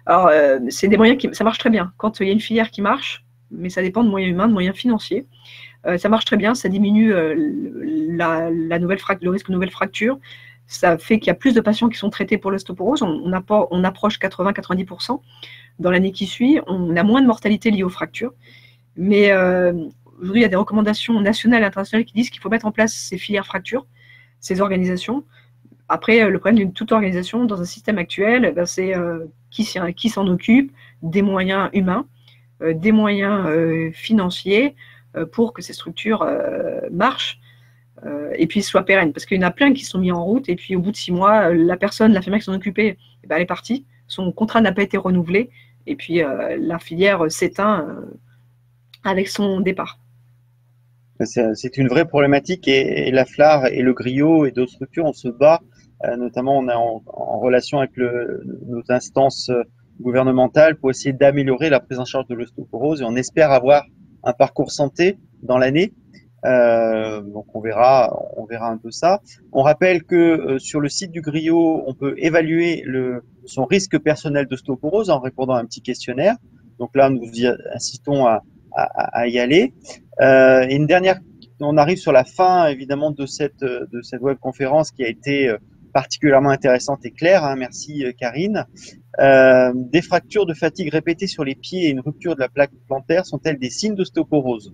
Alors, c'est des moyens ça marche très bien. Quand il y a une filière qui marche, mais ça dépend de moyens humains, de moyens financiers, ça marche très bien. Ça diminue le risque de nouvelles fractures. Ça fait qu'il y a plus de patients qui sont traités pour l'ostéoporose. On approche 80-90%. Dans l'année qui suit, on a moins de mortalité liée aux fractures. Mais aujourd'hui, il y a des recommandations nationales et internationales qui disent qu'il faut mettre en place ces filières fractures, ces organisations. Après, le problème d'une toute organisation dans un système actuel, c'est qui s'en occupe, des moyens humains, des moyens financiers pour que ces structures marchent. Et puis soient pérennes, parce qu'il y en a plein qui sont mis en route, et puis au bout de 6 mois, l'infirmière qui s'en occupait, elle est partie, son contrat n'a pas été renouvelé, et puis la filière s'éteint avec son départ. C'est une vraie problématique, et la FLAR et le GRIO et d'autres structures, on se bat, notamment on est en relation avec nos instances gouvernementales pour essayer d'améliorer la prise en charge de l'ostéoporose, et on espère avoir un parcours santé dans l'année. Donc on verra un peu ça. On rappelle que sur le site du GRIO, on peut évaluer son risque personnel d'ostéoporose en répondant à un petit questionnaire. Donc là, nous incitons à y aller. Et une dernière, on arrive sur la fin évidemment de cette webconférence qui a été particulièrement intéressante et claire. Merci Karine. Des fractures de fatigue répétées sur les pieds et une rupture de la plaque plantaire sont-elles des signes d'ostéoporose?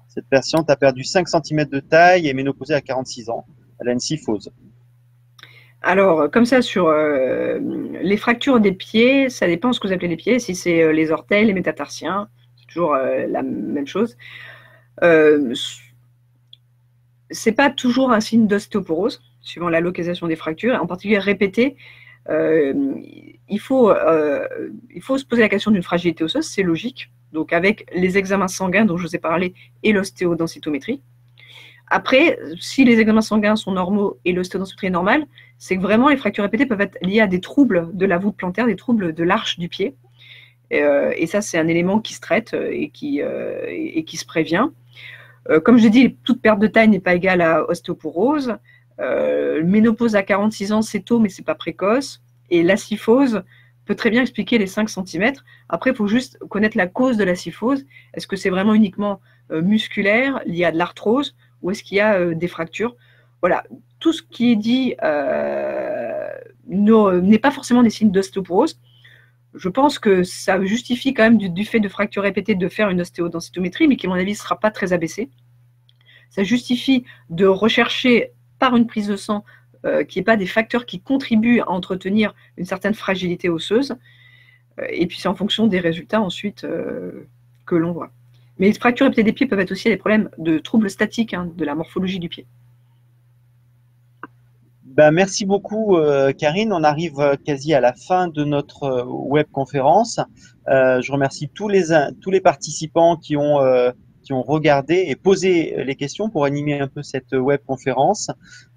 Cette patiente a perdu 5 cm de taille et est ménopausée à 46 ans. Elle a une kyphose. Alors, comme ça, sur les fractures des pieds, ça dépend de ce que vous appelez les pieds. Si c'est les orteils, les métatarsiens, c'est toujours la même chose. C'est pas toujours un signe d'ostéoporose, suivant la localisation des fractures, en particulier répétées. Il faut se poser la question d'une fragilité osseuse, c'est logique. Donc, avec les examens sanguins dont je vous ai parlé et l'ostéodensitométrie. Après, si les examens sanguins sont normaux et l'ostéodensitométrie est normale, c'est que vraiment les fractures répétées peuvent être liées à des troubles de la voûte plantaire, des troubles de l'arche du pied. Et ça, c'est un élément qui se traite et qui se prévient. Comme je l'ai dit, toute perte de taille n'est pas égale à ostéoporose. Ménopause à 46 ans, c'est tôt, mais c'est pas précoce. Et la kyphose peut très bien expliquer les 5 cm. Après, il faut juste connaître la cause de la kyphose. Est-ce que c'est vraiment uniquement musculaire, lié à de l'arthrose, ou est-ce qu'il y a des fractures? Voilà, tout ce qui est dit n'est pas forcément des signes d'ostéoporose. Je pense que ça justifie quand même du fait de fractures répétées de faire une ostéodensitométrie, mais qui, à mon avis, ne sera pas très abaissée. Ça justifie de rechercher par une prise de sang qu'il n'y ait pas des facteurs qui contribuent à entretenir une certaine fragilité osseuse. Et puis, c'est en fonction des résultats ensuite que l'on voit. Mais les fractures répétées des pieds peuvent être aussi des problèmes de troubles statiques de la morphologie du pied. Ben, merci beaucoup, Karine. On arrive quasi à la fin de notre webconférence. Je remercie tous les participants qui ont regardé et posé les questions pour animer un peu cette webconférence.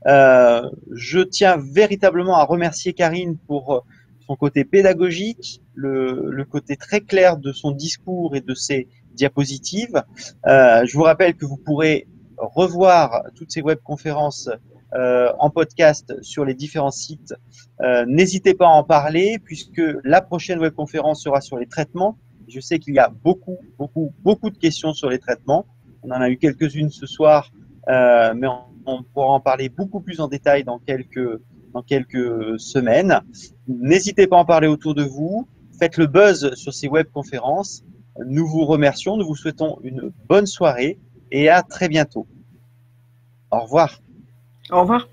Je tiens véritablement à remercier Karine pour son côté pédagogique, le côté très clair de son discours et de ses diapositives. Je vous rappelle que vous pourrez revoir toutes ces webconférences en podcast sur les différents sites. N'hésitez pas à en parler puisque la prochaine webconférence sera sur les traitements. Je sais qu'il y a beaucoup de questions sur les traitements. On en a eu quelques-unes ce soir, mais on pourra en parler beaucoup plus en détail dans quelques semaines. N'hésitez pas à en parler autour de vous. Faites le buzz sur ces webconférences. Nous vous remercions, nous vous souhaitons une bonne soirée et à très bientôt. Au revoir. Au revoir.